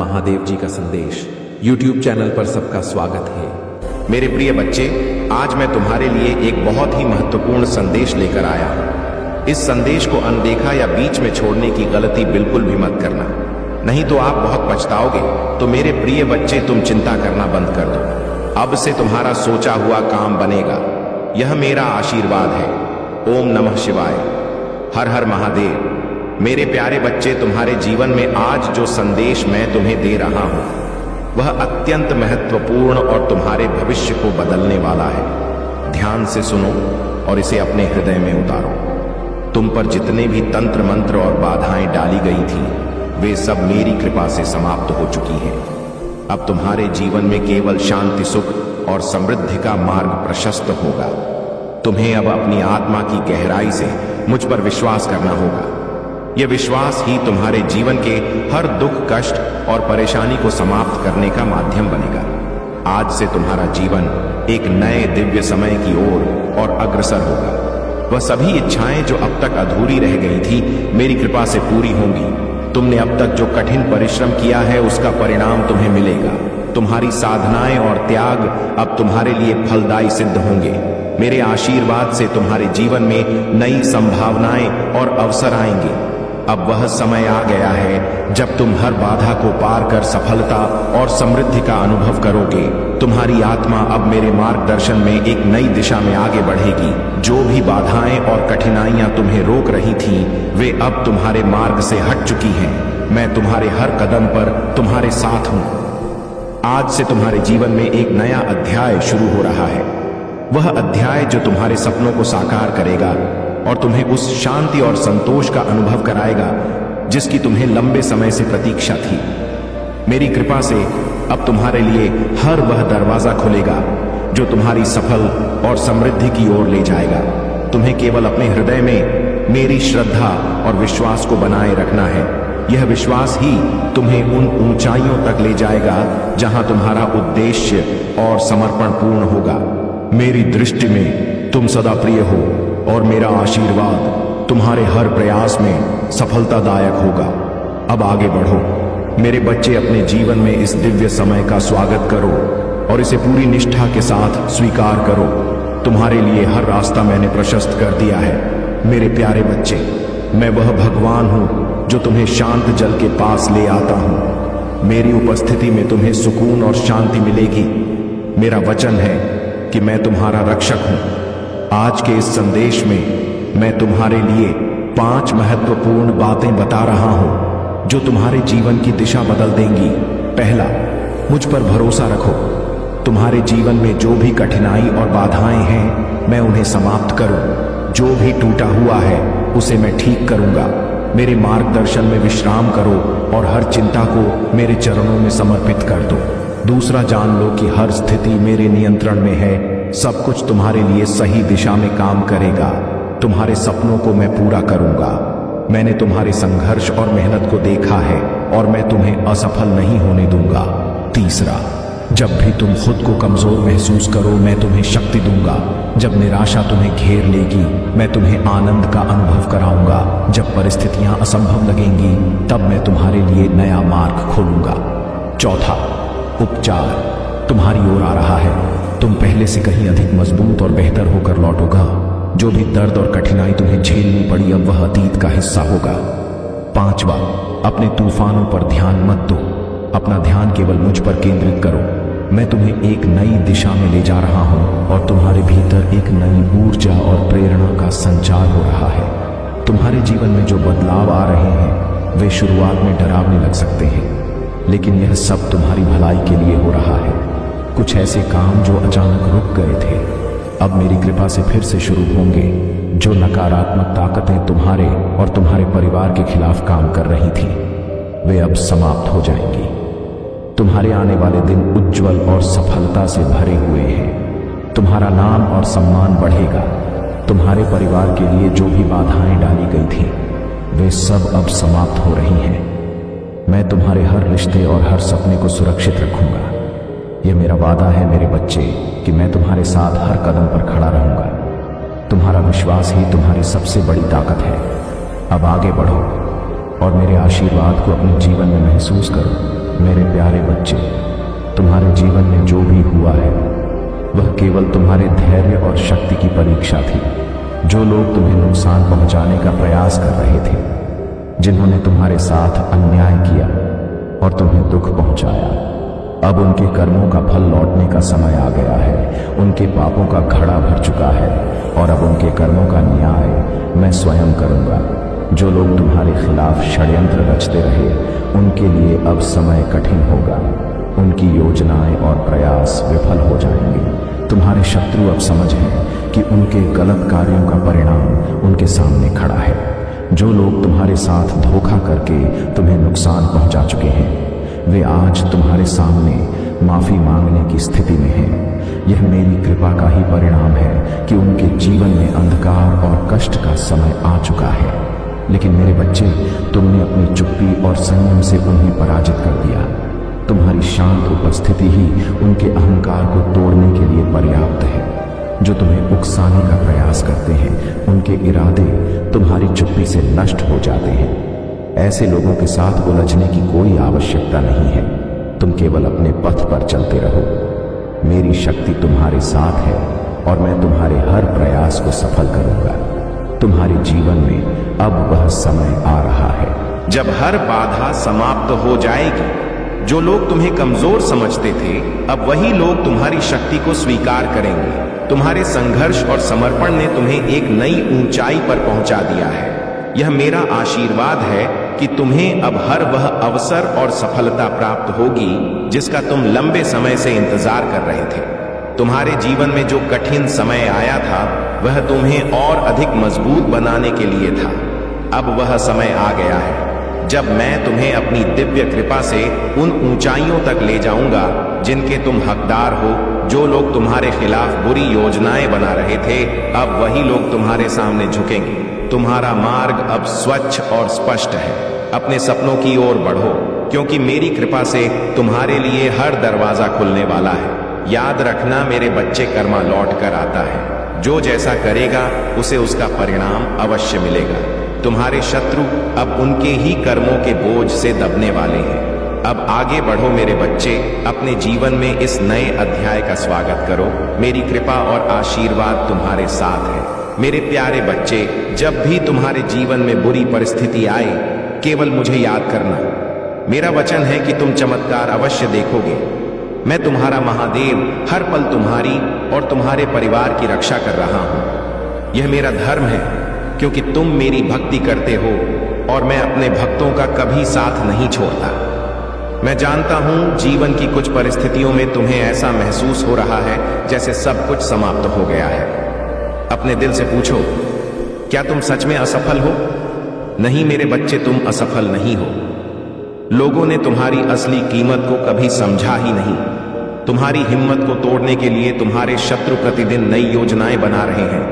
महादेव जी का संदेश YouTube channel पर सबका स्वागत है। मेरे प्रिय बच्चे, आज मैं तुम्हारे लिए एक बहुत ही महत्वपूर्ण संदेश लेकर आया हूं। इस संदेश को अनदेखा या बीच में छोड़ने की गलती बिल्कुल भी मत करना, नहीं तो आप बहुत पछताओगे। तो मेरे प्रिय बच्चे, तुम चिंता करना बंद कर दो। अब से तुम्हारा सोचा हुआ काम बनेगा, यह मेरा आशीर्वाद है। ओम नमः शिवाय, हर हर महादेव। मेरे प्यारे बच्चे, तुम्हारे जीवन में आज जो संदेश मैं तुम्हें दे रहा हूं वह अत्यंत महत्वपूर्ण और तुम्हारे भविष्य को बदलने वाला है। ध्यान से सुनो और इसे अपने हृदय में उतारो। तुम पर जितने भी तंत्र मंत्र और बाधाएं डाली गई थी वे सब मेरी कृपा से समाप्त हो चुकी हैं। अब तुम्हारे जीवन में केवल शांति, सुख और समृद्धि का मार्ग प्रशस्त होगा। तुम्हें अब अपनी आत्मा की गहराई से मुझ पर विश्वास करना होगा। यह विश्वास ही तुम्हारे जीवन के हर दुख, कष्ट और परेशानी को समाप्त करने का माध्यम बनेगा। आज से तुम्हारा जीवन एक नए दिव्य समय की ओर और अग्रसर होगा। वह सभी इच्छाएं जो अब तक अधूरी रह गई थी मेरी कृपा से पूरी होंगी। तुमने अब तक जो कठिन परिश्रम किया है उसका परिणाम तुम्हें मिलेगा। तुम्हारी साधनाएं और त्याग अब तुम्हारे लिए फलदायी सिद्ध होंगे। मेरे आशीर्वाद से तुम्हारे जीवन में नई संभावनाएं और अवसर आएंगे। अब वह समय आ गया है जब तुम हर बाधा को पार कर सफलता और समृद्धि का अनुभव करोगे। तुम्हारी आत्मा अब मेरे मार्गदर्शन में एक नई दिशा में आगे बढ़ेगी। जो भी बाधाएं और कठिनाइयां तुम्हें रोक रही थीं, वे अब तुम्हारे मार्ग से हट चुकी हैं। मैं तुम्हारे हर कदम पर तुम्हारे साथ हूं। आज से तुम्हारे जीवन में एक नया अध्याय शुरू हो रहा है। वह अध्याय जो तुम्हारे सपनों को साकार करेगा और तुम्हें उस शांति और संतोष का अनुभव कराएगा जिसकी तुम्हें लंबे समय से प्रतीक्षा थी। मेरी कृपा से अब तुम्हारे लिए हर वह दरवाजा खुलेगा जो तुम्हारी सफल और समृद्धि की ओर ले जाएगा। तुम्हें केवल अपने हृदय में मेरी श्रद्धा और विश्वास को बनाए रखना है। यह विश्वास ही तुम्हें उन ऊंचाइयों तक ले जाएगा जहां तुम्हारा उद्देश्य और समर्पण पूर्ण होगा। मेरी दृष्टि में तुम सदा प्रिय हो और मेरा आशीर्वाद तुम्हारे हर प्रयास में सफलतादायक होगा। अब आगे बढ़ो मेरे बच्चे, अपने जीवन में इस दिव्य समय का स्वागत करो और इसे पूरी निष्ठा के साथ स्वीकार करो। तुम्हारे लिए हर रास्ता मैंने प्रशस्त कर दिया है। मेरे प्यारे बच्चे, मैं वह भगवान हूं जो तुम्हें शांत जल के पास ले आता हूं। मेरी उपस्थिति में तुम्हें सुकून और शांति मिलेगी। मेरा वचन है कि मैं तुम्हारा रक्षक हूं। आज के इस संदेश में मैं तुम्हारे लिए 5 महत्वपूर्ण बातें बता रहा हूं जो तुम्हारे जीवन की दिशा बदल देंगी। पहला, मुझ पर भरोसा रखो। तुम्हारे जीवन में जो भी कठिनाई और बाधाएं हैं मैं उन्हें समाप्त करूं। जो भी टूटा हुआ है उसे मैं ठीक करूंगा। मेरे मार्गदर्शन में विश्राम करो और हर चिंता को मेरे चरणों में समर्पित कर दो। दूसरा, जान लो कि हर स्थिति मेरे नियंत्रण में है। सब कुछ तुम्हारे लिए सही दिशा में काम करेगा। तुम्हारे सपनों को मैं पूरा करूंगा। मैंने तुम्हारे संघर्ष और मेहनत को देखा है और मैं तुम्हें असफल नहीं होने दूंगा। तीसरा, जब भी तुम खुद को कमजोर महसूस करो मैं तुम्हें शक्ति दूंगा। जब निराशा तुम्हें घेर लेगी मैं तुम्हें आनंद का अनुभव कराऊंगा। जब परिस्थितियां असंभव लगेंगी तब मैं तुम्हारे लिए नया मार्ग खोलूंगा। चौथा, उपचार तुम्हारी ओर आ रहा है। तुम पहले से कहीं अधिक मजबूत और बेहतर होकर लौटोगा। जो भी दर्द और कठिनाई तुम्हें झेलनी पड़ी अब वह अतीत का हिस्सा होगा। पांचवा, अपने तूफानों पर ध्यान मत दो। अपना ध्यान केवल मुझ पर केंद्रित करो। मैं तुम्हें एक नई दिशा में ले जा रहा हूं और तुम्हारे भीतर एक नई ऊर्जा और प्रेरणा का संचार हो रहा है। तुम्हारे जीवन में जो बदलाव आ रहे हैं वे शुरुआत में डरावने लग सकते हैं, लेकिन यह सब तुम्हारी भलाई के लिए हो रहा है। कुछ ऐसे काम जो अचानक रुक गए थे अब मेरी कृपा से फिर से शुरू होंगे। जो नकारात्मक ताकतें तुम्हारे और तुम्हारे परिवार के खिलाफ काम कर रही थी वे अब समाप्त हो जाएंगी। तुम्हारे आने वाले दिन उज्जवल और सफलता से भरे हुए हैं। तुम्हारा नाम और सम्मान बढ़ेगा। तुम्हारे परिवार के लिए जो भी बाधाएं डाली गई थी वे सब अब समाप्त हो रही हैं। मैं तुम्हारे हर रिश्ते और हर सपने को सुरक्षित रखूंगा। यह मेरा वादा है मेरे बच्चे कि मैं तुम्हारे साथ हर कदम पर खड़ा रहूंगा। तुम्हारा विश्वास ही तुम्हारी सबसे बड़ी ताकत है। अब आगे बढ़ो और मेरे आशीर्वाद को अपने जीवन में महसूस करो। मेरे प्यारे बच्चे, तुम्हारे जीवन में जो भी हुआ है वह केवल तुम्हारे धैर्य और शक्ति की परीक्षा थी। जो लोग तुम्हें नुकसान पहुंचाने का प्रयास कर रहे थे, जिन्होंने तुम्हारे साथ अन्याय किया और तुम्हें दुख पहुंचाया, अब उनके कर्मों का फल लौटने का समय आ गया है। उनके पापों का घड़ा भर चुका है और अब उनके कर्मों का न्याय मैं स्वयं करूंगा। जो लोग तुम्हारे खिलाफ षड्यंत्र रचते रहे, उनके लिए अब समय कठिन होगा। उनकी योजनाएं और प्रयास विफल हो जाएंगे। तुम्हारे शत्रु अब समझें कि उनके गलत कार्यों का परिणाम उनके सामने खड़ा है। जो लोग तुम्हारे साथ धोखा करके तुम्हें नुकसान पहुंचा चुके हैं, वे आज तुम्हारे सामने माफी मांगने की स्थिति में हैं। यह मेरी कृपा का ही परिणाम है कि उनके जीवन में अंधकार और कष्ट का समय आ चुका है। लेकिन मेरे बच्चे, तुमने अपनी चुप्पी और संयम से उन्हें पराजित कर दिया। तुम्हारी शांत उपस्थिति ही उनके अहंकार को तोड़ने के लिए पर्याप्त है। जो तुम्हें उकसाने का प्रयास करते हैं, उनके इरादे तुम्हारी चुप्पी से नष्ट हो जाते हैं। ऐसे लोगों के साथ उलझने की कोई आवश्यकता नहीं है। तुम केवल अपने पथ पर चलते रहो। मेरी शक्ति तुम्हारे साथ है और मैं तुम्हारे हर प्रयास को सफल करूंगा। तुम्हारे जीवन में अब वह समय आ रहा है जब हर बाधा समाप्त हो जाएगी। जो लोग तुम्हें कमजोर समझते थे, अब वही लोग तुम्हारी शक्ति को स्वीकार करेंगे। तुम्हारे संघर्ष और समर्पण ने तुम्हें एक नई ऊंचाई पर पहुंचा दिया है। यह मेरा आशीर्वाद है कि तुम्हें अब हर वह अवसर और सफलता प्राप्त होगी जिसका तुम लंबे समय से इंतजार कर रहे थे। तुम्हारे जीवन में जो कठिन समय आया था, वह तुम्हें और अधिक मजबूत बनाने के लिए था। अब वह समय आ गया है जब मैं तुम्हें अपनी दिव्य कृपा से उन ऊंचाइयों तक ले जाऊंगा जिनके तुम हकदार हो। जो लोग तुम्हारे खिलाफ बुरी योजनाएं बना रहे थे, अब वही लोग तुम्हारे सामने झुकेंगे। तुम्हारा मार्ग अब स्वच्छ और स्पष्ट है। अपने सपनों की ओर बढ़ो, क्योंकि मेरी कृपा से तुम्हारे लिए हर दरवाजा खुलने वाला है। याद रखना मेरे बच्चे, कर्मा लौट कर आता है। जो जैसा करेगा उसे उसका परिणाम अवश्य मिलेगा। तुम्हारे शत्रु अब उनके ही कर्मों के बोझ से दबने वाले हैं। अब आगे बढ़ो मेरे बच्चे, अपने जीवन में इस नए अध्याय का स्वागत करो। मेरी कृपा और आशीर्वाद तुम्हारे साथ है। मेरे प्यारे बच्चे, जब भी तुम्हारे जीवन में बुरी परिस्थिति आए, केवल मुझे याद करना। मेरा वचन है कि तुम चमत्कार अवश्य देखोगे। मैं तुम्हारा महादेव हर पल तुम्हारी और तुम्हारे परिवार की रक्षा कर रहा हूं। यह मेरा धर्म है, क्योंकि तुम मेरी भक्ति करते हो और मैं अपने भक्तों का कभी साथ नहीं छोड़ता। मैं जानता हूं जीवन की कुछ परिस्थितियों में तुम्हें ऐसा महसूस हो रहा है जैसे सब कुछ समाप्त हो गया है। अपने दिल से पूछो, क्या तुम सच में असफल हो? नहीं मेरे बच्चे, तुम असफल नहीं हो। लोगों ने तुम्हारी असली कीमत को कभी समझा ही नहीं। तुम्हारी हिम्मत को तोड़ने के लिए तुम्हारे शत्रु प्रतिदिन नई योजनाएं बना रहे हैं।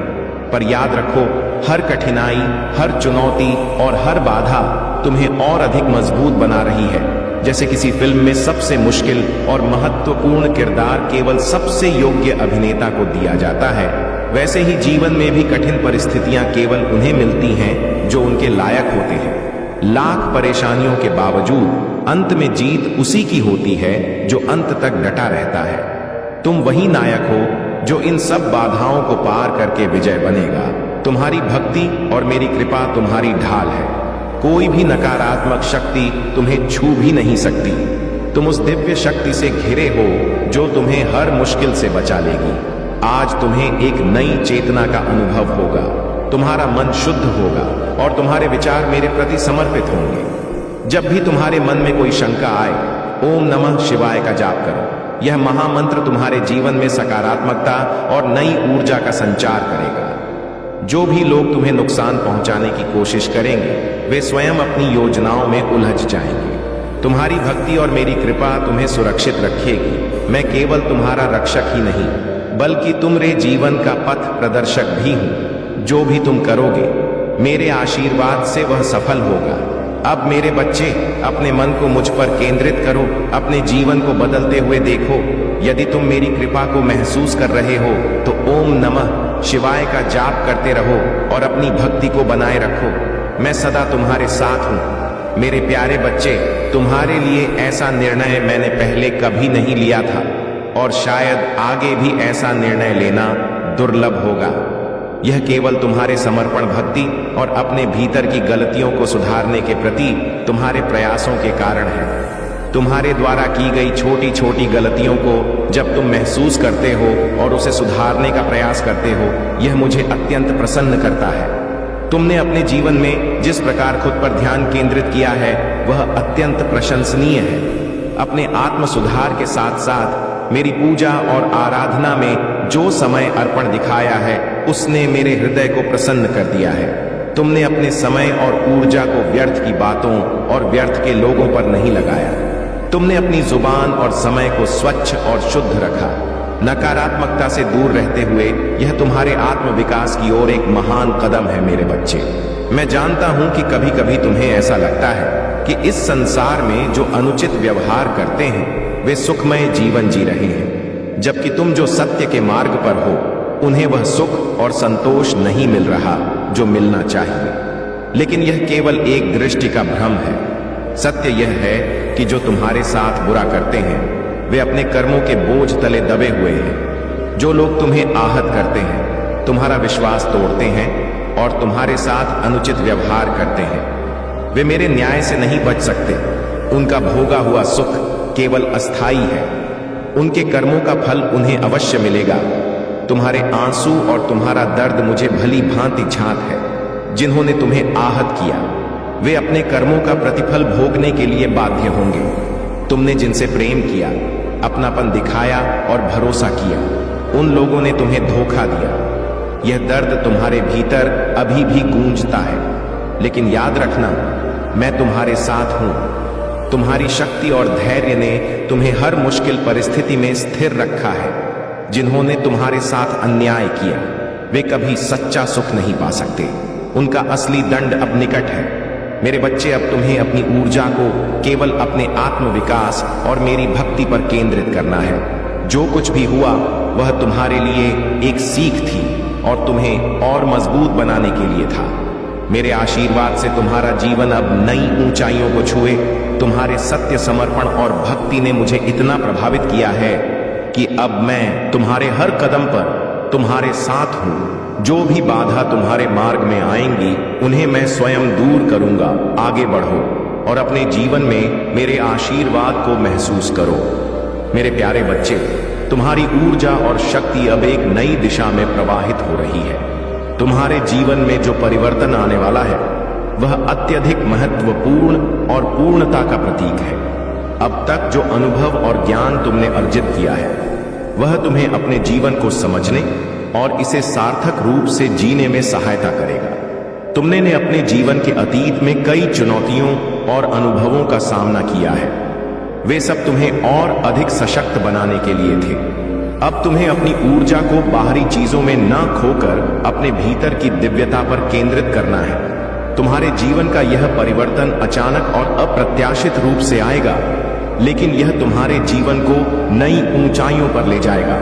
पर याद रखो, हर कठिनाई, हर चुनौती और हर बाधा तुम्हें और अधिक मजबूत बना रही है। जैसे किसी फिल्म में सबसे मुश्किल और महत्वपूर्ण किरदार केवल सबसे योग्य अभिनेता को दिया जाता है, वैसे ही जीवन में भी कठिन परिस्थितियां केवल उन्हें मिलती हैं जो उनके लायक होते हैं। लाख परेशानियों के बावजूद अंत में जीत उसी की होती है जो अंत तक डटा रहता है। तुम वही नायक हो जो इन सब बाधाओं को पार करके विजय बनेगा। तुम्हारी भक्ति और मेरी कृपा तुम्हारी ढाल है। कोई भी नकारात्मक शक्ति तुम्हें छू भी नहीं सकती। तुम उस दिव्य शक्ति से घिरे हो जो तुम्हें हर मुश्किल से बचा लेगी। आज तुम्हें एक नई चेतना का अनुभव होगा। तुम्हारा मन शुद्ध होगा और तुम्हारे विचार मेरे प्रति समर्पित होंगे। जब भी तुम्हारे मन में कोई शंका आए, ओम नमः शिवाय का जाप करो। यह महामंत्र तुम्हारे जीवन में सकारात्मकता और नई ऊर्जा का संचार करेगा। जो भी लोग तुम्हें नुकसान पहुंचाने की कोशिश करेंगे, वे स्वयं अपनी योजनाओं में उलझ जाएंगे। तुम्हारी भक्ति और मेरी कृपा तुम्हें सुरक्षित रखेगी। मैं केवल तुम्हारा रक्षक ही नहीं, बल्कि तुम्हारे जीवन का पथ प्रदर्शक भी हूं। जो भी तुम करोगे, मेरे आशीर्वाद से वह सफल होगा। अब मेरे बच्चे, अपने मन को मुझ पर केंद्रित करो। अपने जीवन को बदलते हुए देखो। यदि तुम मेरी कृपा को महसूस कर रहे हो तो ओम नमः शिवाय का जाप करते रहो और अपनी भक्ति को बनाए रखो। मैं सदा तुम्हारे साथ हूं। मेरे प्यारे बच्चे, तुम्हारे लिए ऐसा निर्णय मैंने पहले कभी नहीं लिया था और शायद आगे भी ऐसा निर्णय लेना दुर्लभ होगा। यह केवल तुम्हारे समर्पण, भक्ति और अपने भीतर की गलतियों को सुधारने के प्रति तुम्हारे प्रयासों के कारण है। तुम्हारे द्वारा की गई छोटी छोटी गलतियों को जब तुम महसूस करते हो और उसे सुधारने का प्रयास करते हो, यह मुझे अत्यंत प्रसन्न करता है। तुमने अपने जीवन में जिस प्रकार खुद पर ध्यान केंद्रित किया है वह अत्यंत प्रशंसनीय है। अपने आत्म सुधार के साथ साथ मेरी पूजा और आराधना में जो समय अर्पण दिखाया है उसने मेरे हृदय को प्रसन्न कर दिया है। तुमने अपने समय और ऊर्जा को व्यर्थ की बातों और व्यर्थ के लोगों पर नहीं लगाया। तुमने अपनी जुबान और समय को स्वच्छ और शुद्ध रखा। नकारात्मकता से दूर रहते हुए यह तुम्हारे आत्म विकास की ओर एक महान कदम है मेरे बच्चे। मैं जानता हूं कि कभी कभी तुम्हें ऐसा लगता है कि इस संसार में जो अनुचित व्यवहार करते हैं वे सुखमय जीवन जी रहे हैं, जबकि तुम जो सत्य के मार्ग पर हो उन्हें वह सुख और संतोष नहीं मिल रहा जो मिलना चाहिए। लेकिन यह केवल एक दृष्टि का भ्रम है। सत्य यह है कि जो तुम्हारे साथ बुरा करते हैं वे अपने कर्मों के बोझ तले दबे हुए हैं। जो लोग तुम्हें आहत करते हैं, तुम्हारा विश्वास तोड़ते हैं और तुम्हारे साथ अनुचित व्यवहार करते हैं, वे मेरे न्याय से नहीं बच सकते। उनका भोगा हुआ सुख केवल अस्थाई है। उनके कर्मों का फल उन्हें अवश्य मिलेगा। तुम्हारे आंसू और तुम्हारा दर्द मुझे भली भांति झांक है। जिन्होंने तुम्हें आहत किया वे अपने कर्मों का प्रतिफल भोगने के लिए बाध्य होंगे। तुमने जिनसे प्रेम किया, अपनापन दिखाया और भरोसा किया, उन लोगों ने तुम्हें धोखा दिया। यह दर्द तुम्हारे भीतर अभी भी गूंजता है, लेकिन याद रखना, मैं तुम्हारे साथ हूं। तुम्हारी शक्ति और धैर्य ने तुम्हें हर मुश्किल परिस्थिति में स्थिर रखा है। जिन्होंने तुम्हारे साथ अन्याय किया वे कभी सच्चा सुख नहीं पा सकते। उनका असली दंड अब निकट है। मेरे बच्चे, अब तुम्हें अपनी ऊर्जा को केवल अपने आत्म विकास और मेरी भक्ति पर केंद्रित करना है। जो कुछ भी हुआ वह तुम्हारे लिए एक सीख थी और तुम्हें और मजबूत बनाने के लिए था। मेरे आशीर्वाद से तुम्हारा जीवन अब नई ऊंचाइयों को छुए। तुम्हारे सत्य, समर्पण और भक्ति ने मुझे इतना प्रभावित किया है कि अब मैं तुम्हारे हर कदम पर तुम्हारे साथ हूं। जो भी बाधा तुम्हारे मार्ग में आएंगी उन्हें मैं स्वयं दूर करूंगा। आगे बढ़ो और अपने जीवन में मेरे आशीर्वाद को महसूस करो। मेरे प्यारे बच्चे, तुम्हारी ऊर्जा और शक्ति अब एक नई दिशा में प्रवाहित हो रही है। तुम्हारे जीवन में जो परिवर्तन आने वाला है वह अत्यधिक महत्वपूर्ण और पूर्णता का प्रतीक है। अब तक जो अनुभव और ज्ञान तुमने अर्जित किया है वह तुम्हें अपने जीवन को समझने और इसे सार्थक रूप से जीने में सहायता करेगा। तुमने ने अपने जीवन के अतीत में कई चुनौतियों और अनुभवों का सामना किया है। वे सब तुम्हें और अधिक सशक्त बनाने के लिए थे। अब तुम्हें अपनी ऊर्जा को बाहरी चीजों में न खोकर अपने भीतर की दिव्यता पर केंद्रित करना है। तुम्हारे जीवन का यह परिवर्तन अचानक और अप्रत्याशित रूप से आएगा, लेकिन यह तुम्हारे जीवन को नई ऊंचाइयों पर ले जाएगा।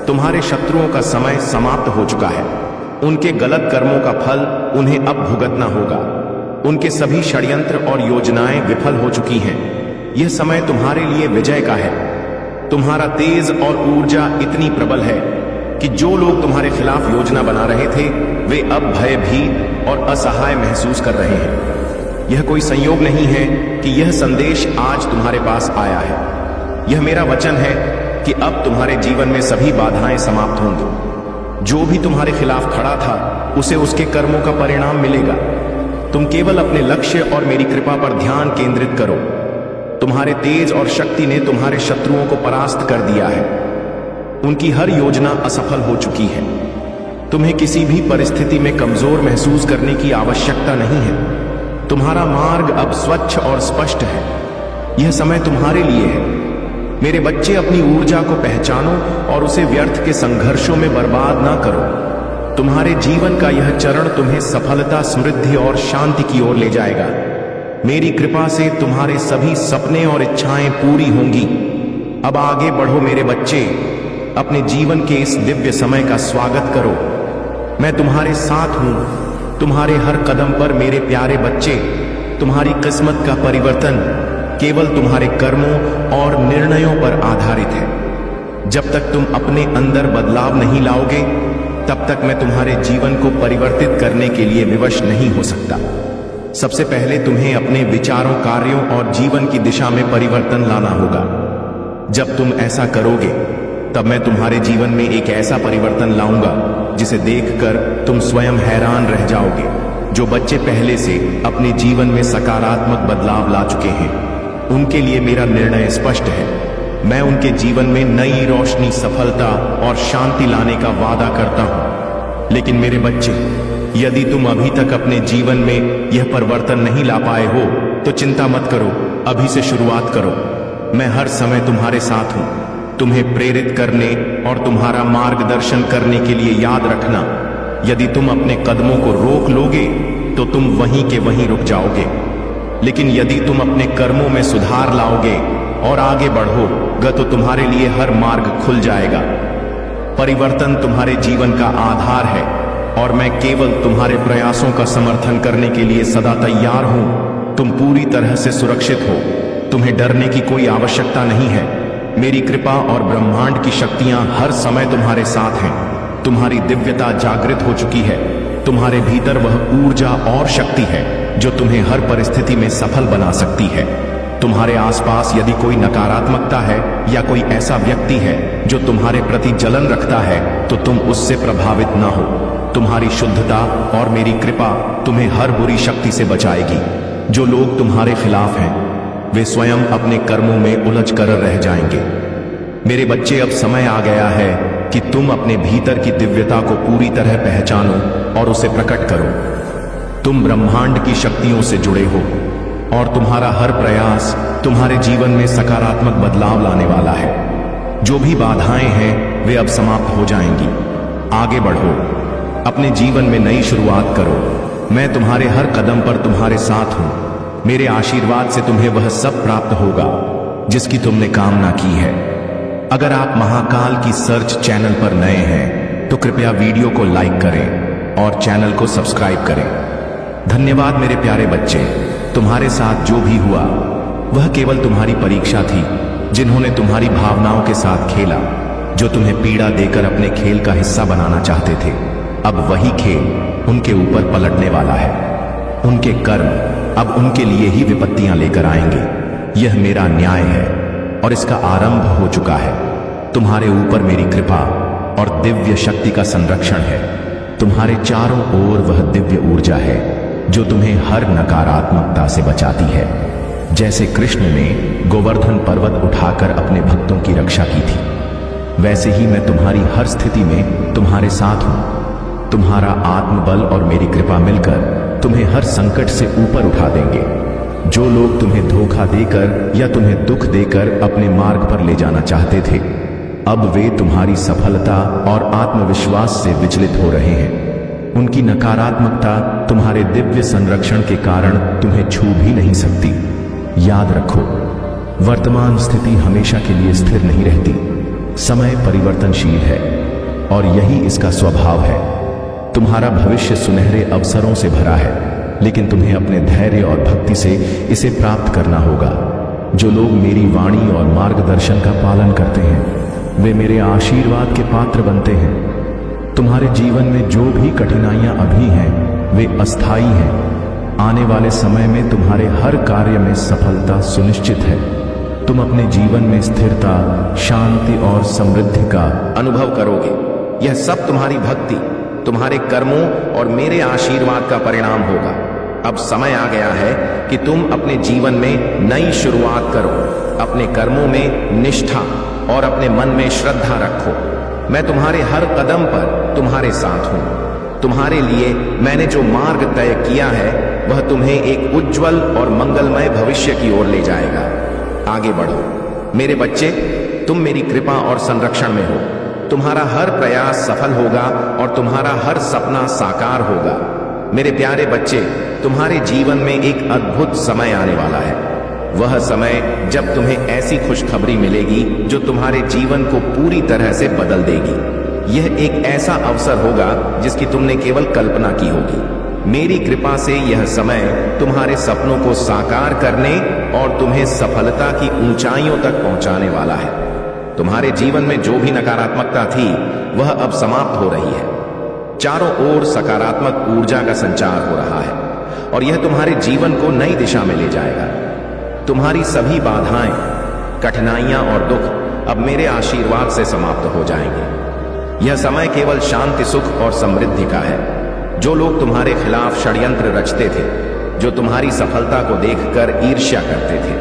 तुम्हारे शत्रुओं का समय समाप्त हो चुका है। उनके गलत कर्मों का फल उन्हें अब भुगतना होगा। उनके सभी षड्यंत्र और योजनाएं विफल हो चुकी हैं। यह समय तुम्हारे लिए विजय का है। तुम्हारा तेज और ऊर्जा इतनी प्रबल है कि जो लोग तुम्हारे खिलाफ योजना बना रहे थे वे अब भयभीत और असहाय महसूस कर रहे हैं। यह कोई संयोग नहीं है कि यह संदेश आज तुम्हारे पास आया है। यह मेरा वचन है कि अब तुम्हारे जीवन में सभी बाधाएं समाप्त होंगी। जो भी तुम्हारे खिलाफ खड़ा था उसे उसके कर्मों का परिणाम मिलेगा। तुम केवल अपने लक्ष्य और मेरी कृपा पर ध्यान केंद्रित करो। तुम्हारे तेज और शक्ति ने तुम्हारे शत्रुओं को परास्त कर दिया है। उनकी हर योजना असफल हो चुकी है। तुम्हें किसी भी परिस्थिति में कमजोर महसूस करने की आवश्यकता नहीं है। तुम्हारा मार्ग अब स्वच्छ और स्पष्ट है। यह समय तुम्हारे लिए है। मेरे बच्चे, अपनी ऊर्जा को पहचानो और उसे व्यर्थ के संघर्षों में बर्बाद ना करो। तुम्हारे जीवन का यह चरण तुम्हें सफलता, समृद्धि और शांति की ओर ले जाएगा। मेरी कृपा से तुम्हारे सभी सपने और इच्छाएं पूरी होंगी। अब आगे बढ़ो मेरे बच्चे। अपने जीवन के इस दिव्य समय का स्वागत करो। मैं तुम्हारे साथ हूं। तुम्हारे हर कदम पर मेरे प्यारे बच्चे। तुम्हारी किस्मत का परिवर्तन केवल तुम्हारे कर्मों और निर्णयों पर आधारित है। जब तक तुम अपने अंदर बदलाव नहीं लाओगे, तब तक मैं तुम्हारे जीवन को परिवर्तित करने के लिए विवश नहीं हो सकता। सबसे पहले तुम्हें अपने विचारों, कार्यों और जीवन की दिशा में परिवर्तन लाना होगा। जब तुम ऐसा करोगे, तब मैं तुम्हारे जीवन में एक ऐसा परिवर्तन लाऊंगा जिसे देखकर तुम स्वयं हैरान रह जाओगे। जो बच्चे पहले से अपने जीवन में सकारात्मक बदलाव ला चुके हैं, उनके लिए मेरा निर्णय स्पष्ट है। मैं उनके जीवन में नई रोशनी, सफलता और शांति लाने का वादा करता हूं। लेकिन मेरे बच्चे, यदि तुम अभी तक अपने जीवन में यह परिवर्तन नहीं ला पाए हो, तो चिंता मत करो, अभी से शुरुआत करो। मैं हर समय तुम्हारे साथ हूं, तुम्हें प्रेरित करने और तुम्हारा मार्गदर्शन करने के लिए। याद रखना, यदि तुम अपने कदमों को रोक लोगे तो तुम वहीं के वहीं रुक जाओगे, लेकिन यदि तुम अपने कर्मों में सुधार लाओगे और आगे बढ़ोगे तो तुम्हारे लिए हर मार्ग खुल जाएगा। परिवर्तन तुम्हारे जीवन का आधार है और मैं केवल तुम्हारे प्रयासों का समर्थन करने के लिए सदा तैयार हूं। तुम पूरी तरह से सुरक्षित हो, तुम्हें डरने की कोई आवश्यकता नहीं है। मेरी कृपा और ब्रह्मांड की शक्तियां हर समय तुम्हारे साथ हैं। तुम्हारी दिव्यता जागृत हो चुकी है। तुम्हारे भीतर वह ऊर्जा और शक्ति है जो तुम्हें हर परिस्थिति में सफल बना सकती है। तुम्हारे आसपास यदि कोई नकारात्मकता है या कोई ऐसा व्यक्ति है जो तुम्हारे प्रति जलन रखता है, तो तुम उससे प्रभावित ना हो। तुम्हारी शुद्धता और मेरी कृपा तुम्हें हर बुरी शक्ति से बचाएगी। जो लोग तुम्हारे खिलाफ हैं, वे स्वयं अपने कर्मों में उलझ कर रह जाएंगे। मेरे बच्चे, अब समय आ गया है कि तुम अपने भीतर की दिव्यता को पूरी तरह पहचानो और उसे प्रकट करो। तुम ब्रह्मांड की शक्तियों से जुड़े हो और तुम्हारा हर प्रयास तुम्हारे जीवन में सकारात्मक बदलाव लाने वाला है। जो भी बाधाएं हैं, वे अब समाप्त हो जाएंगी। आगे बढ़ो, अपने जीवन में नई शुरुआत करो। मैं तुम्हारे हर कदम पर तुम्हारे साथ हूं। मेरे आशीर्वाद से तुम्हें वह सब प्राप्त होगा जिसकी तुमने कामना की है। अगर आप महाकाल की सर्च चैनल पर नए हैं, तो कृपया वीडियो को लाइक करें और चैनल को सब्सक्राइब करें। धन्यवाद मेरे प्यारे बच्चे। तुम्हारे साथ जो भी हुआ, वह केवल तुम्हारी परीक्षा थी। जिन्होंने तुम्हारी भावनाओं के साथ खेला, जो तुम्हें पीड़ा देकर अपने खेल का हिस्सा बनाना चाहते थे, अब वही खेल उनके ऊपर पलटने वाला है। उनके कर्म अब उनके लिए ही विपत्तियां लेकर आएंगे। यह मेरा न्याय है और इसका आरंभ हो चुका है। तुम्हारे ऊपर मेरी कृपा और दिव्य शक्ति का संरक्षण है। तुम्हारे चारों ओर वह दिव्य ऊर्जा है जो तुम्हें हर नकारात्मकता से बचाती है। जैसे कृष्ण ने गोवर्धन पर्वत उठाकर अपने भक्तों की रक्षा की थी, वैसे ही मैं तुम्हारी हर स्थिति में तुम्हारे साथ हूं। तुम्हारा आत्मबल और मेरी कृपा मिलकर तुम्हें हर संकट से ऊपर उठा देंगे। जो लोग तुम्हें धोखा देकर या तुम्हें दुख देकर अपने मार्ग पर ले जाना चाहते थे, अब वे तुम्हारी सफलता और आत्मविश्वास से विचलित हो रहे हैं। उनकी नकारात्मकता तुम्हारे दिव्य संरक्षण के कारण तुम्हें छू भी नहीं सकती। याद रखो, वर्तमान स्थिति हमेशा के लिए स्थिर नहीं रहती। समय परिवर्तनशील है और यही इसका स्वभाव है। तुम्हारा भविष्य सुनहरे अवसरों से भरा है, लेकिन तुम्हें अपने धैर्य और भक्ति से इसे प्राप्त करना होगा। जो लोग मेरी वाणी और मार्गदर्शन का पालन करते हैं, वे मेरे आशीर्वाद के पात्र बनते हैं। तुम्हारे जीवन में जो भी कठिनाइयां अभी हैं, वे अस्थायी हैं। आने वाले समय में तुम्हारे हर कार्य में सफलता सुनिश्चित है। तुम अपने जीवन में स्थिरता, शांति और समृद्धि का अनुभव करोगे। यह सब तुम्हारी भक्ति, तुम्हारे कर्मों और मेरे आशीर्वाद का परिणाम होगा। अब समय आ गया है कि तुम अपने जीवन में नई शुरुआत करो। अपने कर्मों में निष्ठा और अपने मन में श्रद्धा रखो। मैं तुम्हारे हर कदम पर तुम्हारे साथ हूं। तुम्हारे लिए मैंने जो मार्ग तय किया है, वह तुम्हें एक उज्जवल और मंगलमय भविष्य की ओर ले जाएगा। आगे बढ़ो मेरे बच्चे, तुम मेरी कृपा और संरक्षण में हो। तुम्हारा हर प्रयास सफल होगा और तुम्हारा हर सपना साकार होगा। मेरे प्यारे बच्चे, तुम्हारे जीवन में एक अद्भुत समय आने वाला है। वह समय जब तुम्हें ऐसी खुशखबरी मिलेगी जो तुम्हारे जीवन को पूरी तरह से बदल देगी। यह एक ऐसा अवसर होगा जिसकी तुमने केवल कल्पना की होगी। मेरी कृपा से यह समय तुम्हारे सपनों को साकार करने और तुम्हें सफलता की ऊंचाइयों तक पहुंचाने वाला है। तुम्हारे जीवन में जो भी नकारात्मकता थी वह अब समाप्त हो रही है। चारों ओर सकारात्मक ऊर्जा का संचार हो रहा है और यह तुम्हारे जीवन को नई दिशा में ले जाएगा। तुम्हारी सभी बाधाएं, कठिनाइयां और दुख अब मेरे आशीर्वाद से समाप्त हो जाएंगे। यह समय केवल शांति, सुख और समृद्धि का है। जो लोग तुम्हारे खिलाफ षड्यंत्र रचते थे, जो तुम्हारी सफलता को देखकर ईर्ष्या करते थे,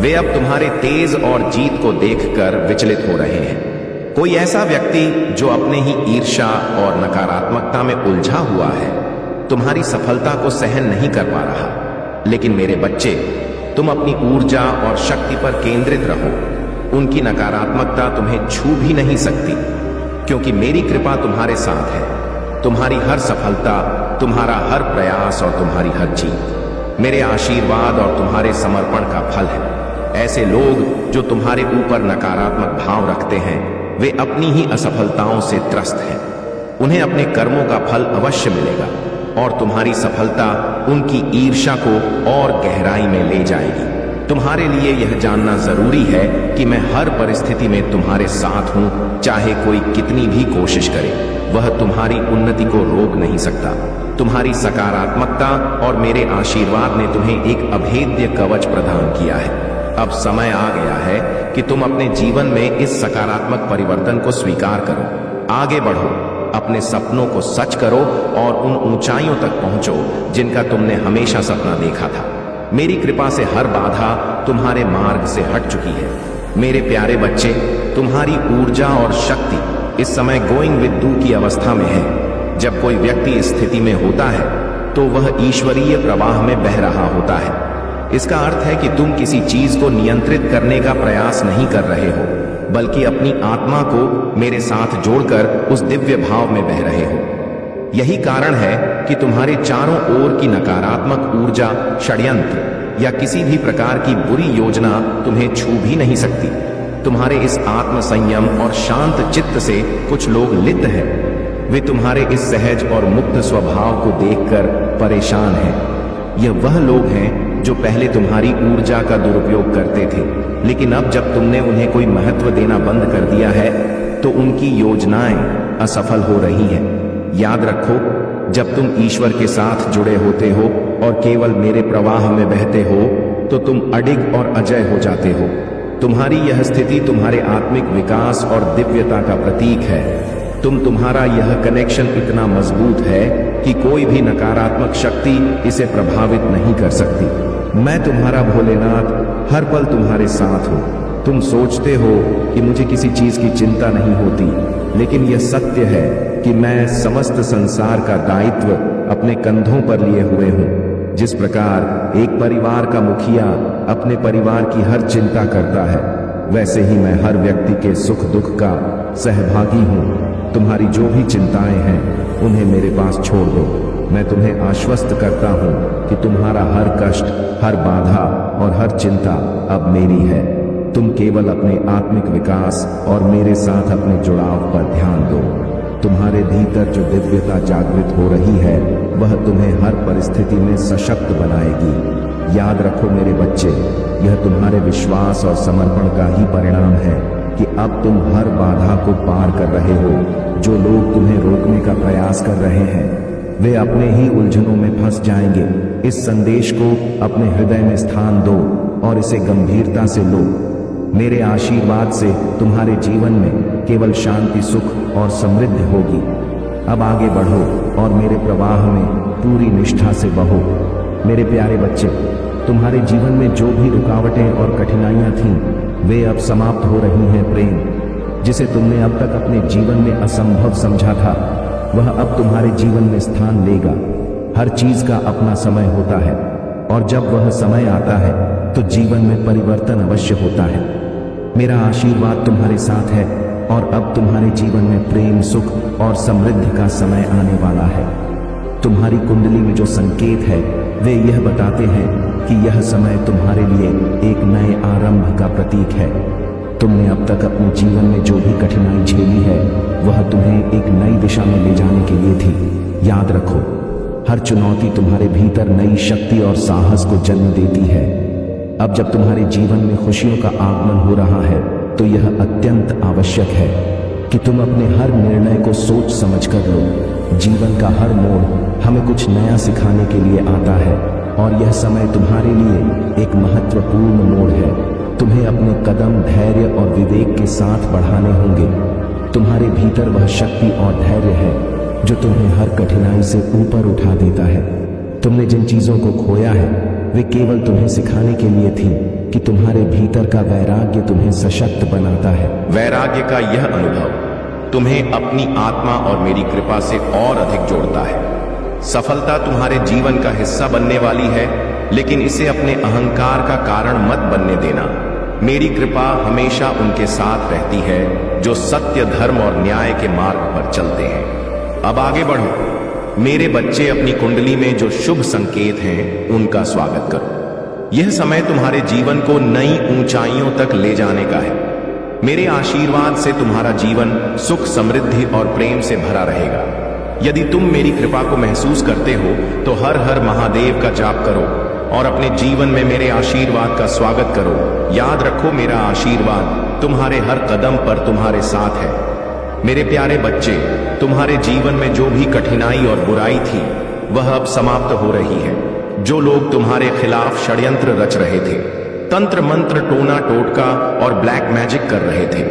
वे अब तुम्हारे तेज और जीत को देखकर विचलित हो रहे हैं। कोई ऐसा व्यक्ति जो अपने ही ईर्ष्या और नकारात्मकता में उलझा हुआ है, तुम्हारी सफलता को सहन नहीं कर पा रहा। लेकिन मेरे बच्चे, तुम अपनी ऊर्जा और शक्ति पर केंद्रित रहो। उनकी नकारात्मकता तुम्हें छू भी नहीं सकती, क्योंकि मेरी कृपा तुम्हारे साथ है। तुम्हारी हर सफलता, तुम्हारा हर प्रयास और तुम्हारी हर जीत मेरे आशीर्वाद और तुम्हारे समर्पण का फल है। ऐसे लोग जो तुम्हारे ऊपर नकारात्मक भाव रखते हैं, वे अपनी ही असफलताओं से त्रस्त हैं। उन्हें अपने कर्मों का फल अवश्य मिलेगा और तुम्हारी सफलता उनकी ईर्ष्या को और गहराई में ले जाएगी। तुम्हारे लिए यह जानना जरूरी है कि मैं हर परिस्थिति में तुम्हारे साथ हूं। चाहे कोई कितनी भी कोशिश करे, वह तुम्हारी उन्नति को रोक नहीं सकता। तुम्हारी सकारात्मकता और मेरे आशीर्वाद ने तुम्हें एक अभेद्य कवच प्रदान किया है। अब समय आ गया है कि तुम अपने जीवन में इस सकारात्मक परिवर्तन को स्वीकार करो। आगे बढ़ो, अपने सपनों को सच करो और उन ऊंचाइयों तक पहुंचो जिनका तुमने हमेशा सपना देखा था। मेरी कृपा से हर बाधा तुम्हारे मार्ग से हट चुकी है। मेरे प्यारे बच्चे, तुम्हारी ऊर्जा और शक्ति इस समय गोइंग विद डू की अवस्था में है। जब कोई व्यक्ति इस स्थिति में होता है तो वह ईश्वरीय प्रवाह में बह रहा होता है। इसका अर्थ है कि तुम किसी चीज को नियंत्रित करने का प्रयास नहीं कर रहे हो, बल्कि अपनी आत्मा को मेरे साथ जोड़कर उस दिव्य भाव में बह रहे हो। यही कारण है कि तुम्हारे चारों ओर की नकारात्मक ऊर्जा, षड्यंत्र या किसी भी प्रकार की बुरी योजना तुम्हें छू भी नहीं सकती। तुम्हारे इस आत्म संयम और शांत चित्त से कुछ लोग लिप्त हैं। वे तुम्हारे इस सहज और मुक्त स्वभाव को देखकर परेशान हैं। यह वह लोग हैं जो पहले तुम्हारी ऊर्जा का दुरुपयोग करते थे, लेकिन अब जब तुमने उन्हें कोई महत्व देना बंद कर दिया है तो उनकी योजनाएं असफल हो रही हैं। याद रखो, जब तुम ईश्वर के साथ जुड़े होते हो और केवल मेरे प्रवाह में बहते हो तो तुम अडिग और अजय हो जाते हो। तुम्हारी यह स्थिति तुम्हारे आत्मिक विकास और दिव्यता का प्रतीक है। तुम्हारा यह कनेक्शन इतना मजबूत है कि कोई भी नकारात्मक शक्ति इसे प्रभावित नहीं कर सकती। मैं तुम्हारा भोलेनाथ हर पल तुम्हारे साथ हूँ। तुम सोचते हो कि मुझे किसी चीज की चिंता नहीं होती, लेकिन यह सत्य है कि मैं समस्त संसार का दायित्व अपने कंधों पर लिए हुए हूँ। जिस प्रकार एक परिवार का मुखिया अपने परिवार की हर चिंता करता है, वैसे ही मैं हर व्यक्ति के सुख दुख का सहभागी हूँ। तुम्हारी जो भी चिंताएं हैं उन्हें मेरे पास छोड़ दो। मैं तुम्हें आश्वस्त करता हूँ कि तुम्हारा हर कष्ट, हर बाधा और हर चिंता अब मेरी है। तुम केवल अपने आत्मिक विकास और मेरे साथ अपने जुड़ाव पर ध्यान दो। तुम्हारे भीतर जो दिव्यता जागृत हो रही है वह तुम्हें हर परिस्थिति में सशक्त बनाएगी। याद रखो मेरे बच्चे, यह तुम्हारे विश्वास और समर्पण का ही परिणाम है कि अब तुम हर बाधा को पार कर रहे हो। जो लोग तुम्हें रोकने का प्रयास कर रहे हैं वे अपने ही उलझनों में फंस जाएंगे। इस संदेश को अपने हृदय में स्थान दो और इसे गंभीरता से लो। मेरे आशीर्वाद से तुम्हारे जीवन में केवल शांति, सुख और समृद्धि होगी। अब आगे बढ़ो और मेरे प्रवाह में पूरी निष्ठा से बहो। मेरे प्यारे बच्चे, तुम्हारे जीवन में जो भी रुकावटें और कठिनाइयां थीं वे अब समाप्त हो रही हैं। प्रेम जिसे तुमने अब तक अपने जीवन में असंभव समझा था वह अब तुम्हारे जीवन में स्थान लेगा। हर चीज का अपना समय होता है और जब वह समय आता है तो जीवन में परिवर्तन अवश्य होता है। मेरा आशीर्वाद तुम्हारे साथ है और अब तुम्हारे जीवन में प्रेम, सुख और समृद्धि का समय आने वाला है। तुम्हारी कुंडली में जो संकेत है वे यह बताते हैं कि यह समय तुम्हारे लिए एक नए आरंभ का प्रतीक है। तुमने अब तक अपने जीवन में जो भी कठिनाई झेली है वह तुम्हें एक नई दिशा में ले जाने के लिए थी। याद रखो, हर चुनौती तुम्हारे भीतर नई शक्ति और साहस को जन्म देती है। अब जब तुम्हारे जीवन में खुशियों का आगमन हो रहा है तो यह अत्यंत आवश्यक है कि तुम अपने हर निर्णय को सोच समझ कर लो। जीवन का हर मोड़ हमें कुछ नया सिखाने के लिए आता है और यह समय तुम्हारे लिए एक महत्वपूर्ण मोड़ है। तुम्हें अपने कदम धैर्य और विवेक के साथ बढ़ाने होंगे। तुम्हारे भीतर वह शक्ति और धैर्य है जो तुम्हें हर कठिनाई से ऊपर उठा देता है। तुमने जिन चीजों को खोया है वे केवल तुम्हें सिखाने के लिए थी कि तुम्हारे भीतर का वैराग्य तुम्हें सशक्त बनाता है। वैराग्य का यह अनुभव तुम्हें अपनी आत्मा और मेरी कृपा से और अधिक जोड़ता है। सफलता तुम्हारे जीवन का हिस्सा बनने वाली है, लेकिन इसे अपने अहंकार का कारण मत बनने देना। मेरी कृपा हमेशा उनके साथ रहती है जो सत्य, धर्म और न्याय के मार्ग पर चलते हैं। अब आगे बढ़ो। मेरे बच्चे, अपनी कुंडली में जो शुभ संकेत हैं उनका स्वागत करो। यह समय तुम्हारे जीवन को नई ऊंचाइयों तक ले जाने का है। मेरे आशीर्वाद से तुम्हारा जीवन सुख, समृद्धि और प्रेम से भरा रहेगा। यदि तुम मेरी कृपा को महसूस करते हो तो हर हर महादेव का जाप करो और अपने जीवन में मेरे आशीर्वाद का स्वागत करो। याद रखो, मेरा आशीर्वाद तुम्हारे हर कदम पर तुम्हारे साथ है। मेरे प्यारे बच्चे, तुम्हारे जीवन में जो भी कठिनाई और बुराई थी वह अब समाप्त हो रही है। जो लोग तुम्हारे खिलाफ षड्यंत्र रच रहे थे, तंत्र मंत्र, टोना टोटका और ब्लैक मैजिक कर रहे थे,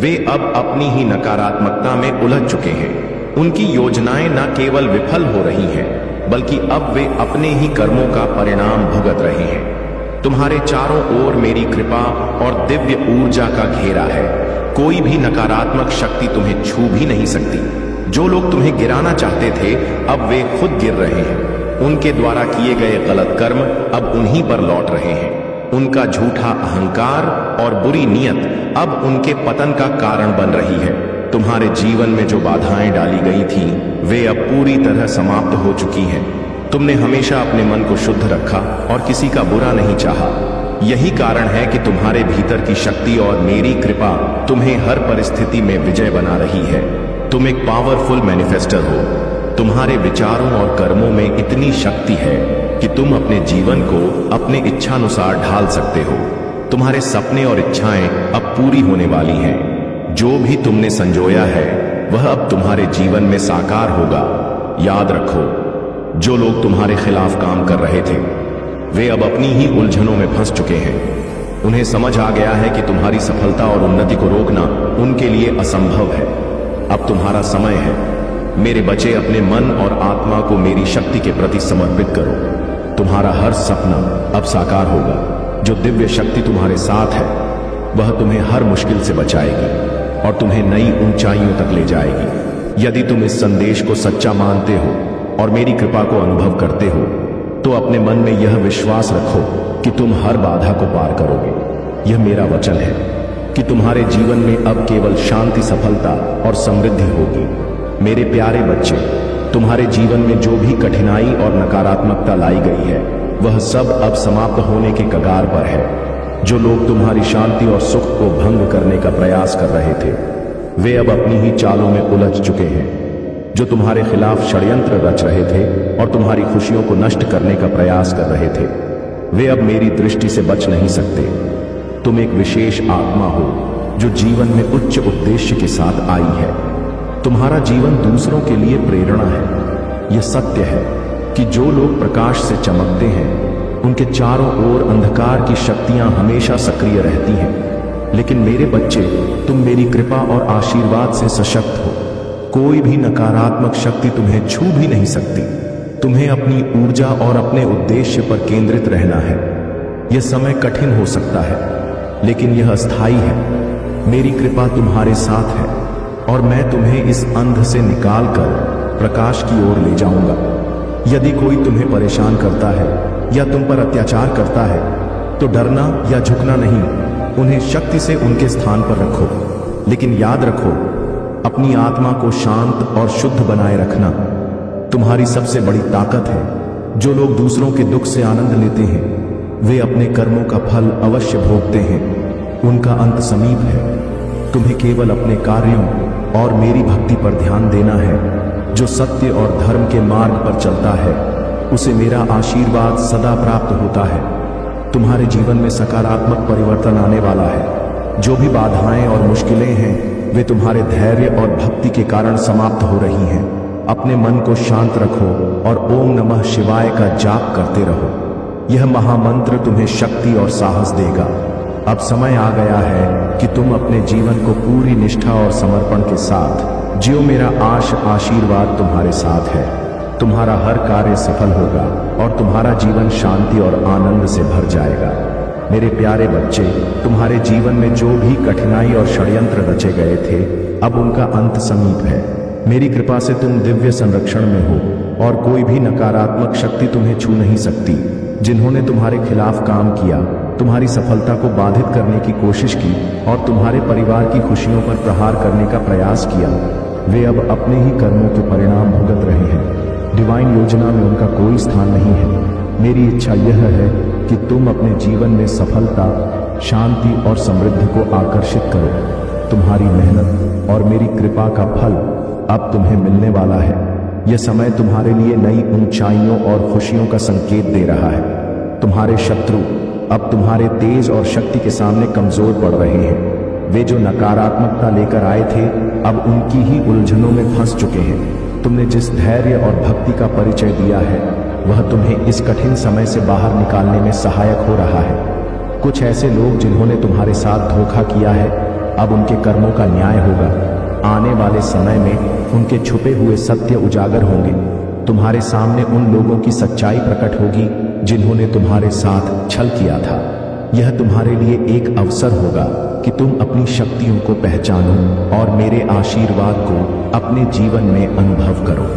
वे अब अपनी ही नकारात्मकता में उलझ चुके हैं। उनकी योजनाएं न केवल विफल हो रही हैं, बल्कि अब वे अपने ही कर्मों का परिणाम भुगत रहे हैं। तुम्हारे चारों ओर मेरी कृपा और दिव्य ऊर्जा का घेरा है। कोई भी नकारात्मक शक्ति तुम्हें छू भी नहीं सकती। जो लोग तुम्हें गिराना चाहते थे अब वे खुद गिर रहे हैं। उनके द्वारा किए गए गलत कर्म अब उन्हीं पर लौट रहे हैं। उनका झूठा अहंकार और बुरी नीयत अब उनके पतन का कारण बन रही है। तुम्हारे जीवन में जो बाधाएं डाली गई थी वे अब पूरी तरह समाप्त हो चुकी हैं। तुमने हमेशा अपने मन को शुद्ध रखा और किसी का बुरा नहीं चाहा। यही कारण है कि तुम्हारे भीतर की शक्ति और मेरी कृपा तुम्हें हर परिस्थिति में विजय बना रही है। तुम एक पावरफुल मैनिफेस्टर हो। तुम्हारे विचारों और कर्मों में इतनी शक्ति है कि तुम अपने जीवन को अपने इच्छानुसार ढाल सकते हो। तुम्हारे सपने और इच्छाएं अब पूरी होने वाली हैं। जो भी तुमने संजोया है वह अब तुम्हारे जीवन में साकार होगा। याद रखो, जो लोग तुम्हारे खिलाफ काम कर रहे थे वे अब अपनी ही उलझनों में फंस चुके हैं। उन्हें समझ आ गया है कि तुम्हारी सफलता और उन्नति को रोकना उनके लिए असंभव है। अब तुम्हारा समय है। मेरे बच्चे, अपने मन और आत्मा को मेरी शक्ति के प्रति समर्पित करो। तुम्हारा हर सपना अब साकार होगा। जो दिव्य शक्ति तुम्हारे साथ है वह तुम्हें हर मुश्किल से बचाएगी और तुम्हें नई ऊंचाइयों तक ले जाएगी। यदि तुम इस संदेश को सच्चा मानते हो और मेरी कृपा को अनुभव करते हो तो अपने मन में यह विश्वास रखो कि तुम हर बाधा को पार करोगे। यह मेरा वचन है कि तुम्हारे जीवन में अब केवल शांति, सफलता और समृद्धि होगी। मेरे प्यारे बच्चे, तुम्हारे जीवन में जो भी कठिनाई और नकारात्मकता लाई गई है वह सब अब समाप्त होने के कगार पर है। जो लोग तुम्हारी शांति और सुख को भंग करने का प्रयास कर रहे थे वे अब अपनी ही चालों में उलझ चुके हैं। जो तुम्हारे खिलाफ षड्यंत्र रच रहे थे और तुम्हारी खुशियों को नष्ट करने का प्रयास कर रहे थे वे अब मेरी दृष्टि से बच नहीं सकते। तुम एक विशेष आत्मा हो जो जीवन में उच्च उद्देश्य के साथ आई है। तुम्हारा जीवन दूसरों के लिए प्रेरणा है। यह सत्य है कि जो लोग प्रकाश से चमकते हैं उनके चारों ओर अंधकार की शक्तियां हमेशा सक्रिय रहती हैं। लेकिन मेरे बच्चे, तुम मेरी कृपा और आशीर्वाद से सशक्त हो। कोई भी नकारात्मक शक्ति तुम्हें छू भी नहीं सकती। तुम्हें अपनी ऊर्जा और अपने उद्देश्य पर केंद्रित रहना है। यह समय कठिन हो सकता है लेकिन यह अस्थायी है। मेरी कृपा तुम्हारे साथ है और मैं तुम्हें इस अंध से निकालकर प्रकाश की ओर ले जाऊंगा। यदि कोई तुम्हें परेशान करता है या तुम पर अत्याचार करता है तो डरना या झुकना नहीं, उन्हें शक्ति से उनके स्थान पर रखो। लेकिन याद रखो, अपनी आत्मा को शांत और शुद्ध बनाए रखना तुम्हारी सबसे बड़ी ताकत है। जो लोग दूसरों के दुख से आनंद लेते हैं वे अपने कर्मों का फल अवश्य भोगते हैं। उनका अंत समीप है। तुम्हें केवल अपने कार्यों और मेरी भक्ति पर ध्यान देना है जो सत्य और धर्म के मार्ग पर चलता है उसे मेरा आशीर्वाद सदा प्राप्त होता है। तुम्हारे जीवन में सकारात्मक परिवर्तन आने वाला है। जो भी बाधाएं और मुश्किलें हैं वे तुम्हारे धैर्य और भक्ति के कारण समाप्त हो रही हैं। अपने मन को शांत रखो और ओम नमः शिवाय का जाप करते रहो। यह महामंत्र तुम्हें शक्ति और साहस देगा। अब समय आ गया है कि तुम अपने जीवन को पूरी निष्ठा और समर्पण के साथ जियो। मेरा आशीर्वाद तुम्हारे साथ है। तुम्हारा हर कार्य सफल होगा और तुम्हारा जीवन शांति और आनंद से भर जाएगा। मेरे प्यारे बच्चे, तुम्हारे जीवन में जो भी कठिनाई और षड्यंत्र रचे गए थे अब उनका अंत समीप है। मेरी कृपा से तुम दिव्य संरक्षण में हो और कोई भी नकारात्मक शक्ति तुम्हें छू नहीं सकती। जिन्होंने तुम्हारे खिलाफ काम किया, तुम्हारी सफलता को बाधित करने की कोशिश की और तुम्हारे परिवार की खुशियों पर प्रहार करने का प्रयास किया, वे अब अपने ही कर्मों के परिणाम भुगत रहे हैं। डिवाइन योजना में उनका कोई स्थान नहीं है। मेरी इच्छा यह है कि तुम अपने जीवन में सफलता, शांति और समृद्धि को आकर्षित करो। तुम्हारी मेहनत और मेरी कृपा का फल अब तुम्हें मिलने वाला है। यह समय तुम्हारे लिए नई ऊंचाइयों और खुशियों का संकेत दे रहा है। तुम्हारे शत्रु अब तुम्हारे तेज और शक्ति के सामने कमजोर पड़ रहे हैं। वे जो नकारात्मकता लेकर आए थे अब उनकी ही उलझनों में फंस चुके हैं। तुमने जिस धैर्य और भक्ति का परिचय दिया है वह तुम्हें इस कठिन समय से बाहर निकालने में सहायक हो रहा है। कुछ ऐसे लोग जिन्होंने तुम्हारे साथ धोखा किया है अब उनके कर्मों का न्याय होगा। आने वाले समय में उनके छुपे हुए सत्य उजागर होंगे। तुम्हारे सामने उन लोगों की सच्चाई प्रकट होगी जिन्होंने तुम्हारे साथ छल किया था। यह तुम्हारे लिए एक अवसर होगा कि तुम अपनी शक्तियों को पहचानो और मेरे आशीर्वाद को अपने जीवन में अनुभव करो।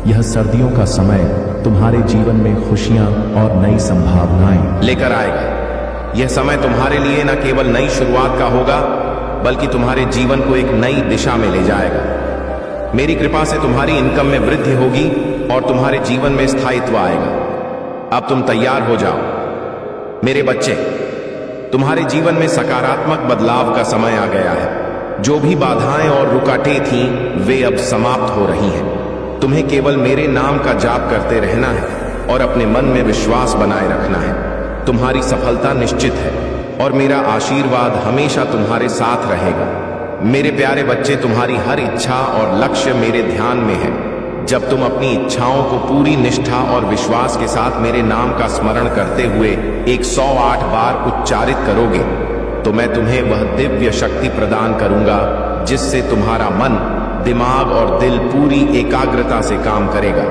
यह सर्दियों का समय तुम्हारे जीवन में खुशियां और नई संभावनाएं लेकर आएगा। यह समय तुम्हारे लिए न केवल नई शुरुआत का होगा बल्कि तुम्हारे जीवन को एक नई दिशा में ले जाएगा। मेरी कृपा से तुम्हारी इनकम में वृद्धि होगी और तुम्हारे जीवन में स्थायित्व आएगा। अब तुम तैयार हो जाओ। मेरे बच्चे, तुम्हारे जीवन में सकारात्मक बदलाव का समय आ गया है। जो भी बाधाएं और रुकावटें थीं वे अब समाप्त हो रही हैं। तुम्हें केवल मेरे नाम का जाप करते रहना है और अपने मन में विश्वास बनाए रखना है। तुम्हारी सफलता निश्चित है और मेरा आशीर्वाद हमेशा तुम्हारे साथ रहेगा। मेरे प्यारे बच्चे, तुम्हारी हर इच्छा और लक्ष्य मेरे ध्यान में है। जब तुम अपनी इच्छाओं को पूरी निष्ठा और विश्वास के साथ मेरे नाम का स्मरण करते हुए 108 बार उच्चारित करोगे तो मैं तुम्हें वह दिव्य शक्ति प्रदान करूंगा जिससे तुम्हारा मन, दिमाग और दिल पूरी एकाग्रता से काम करेगा।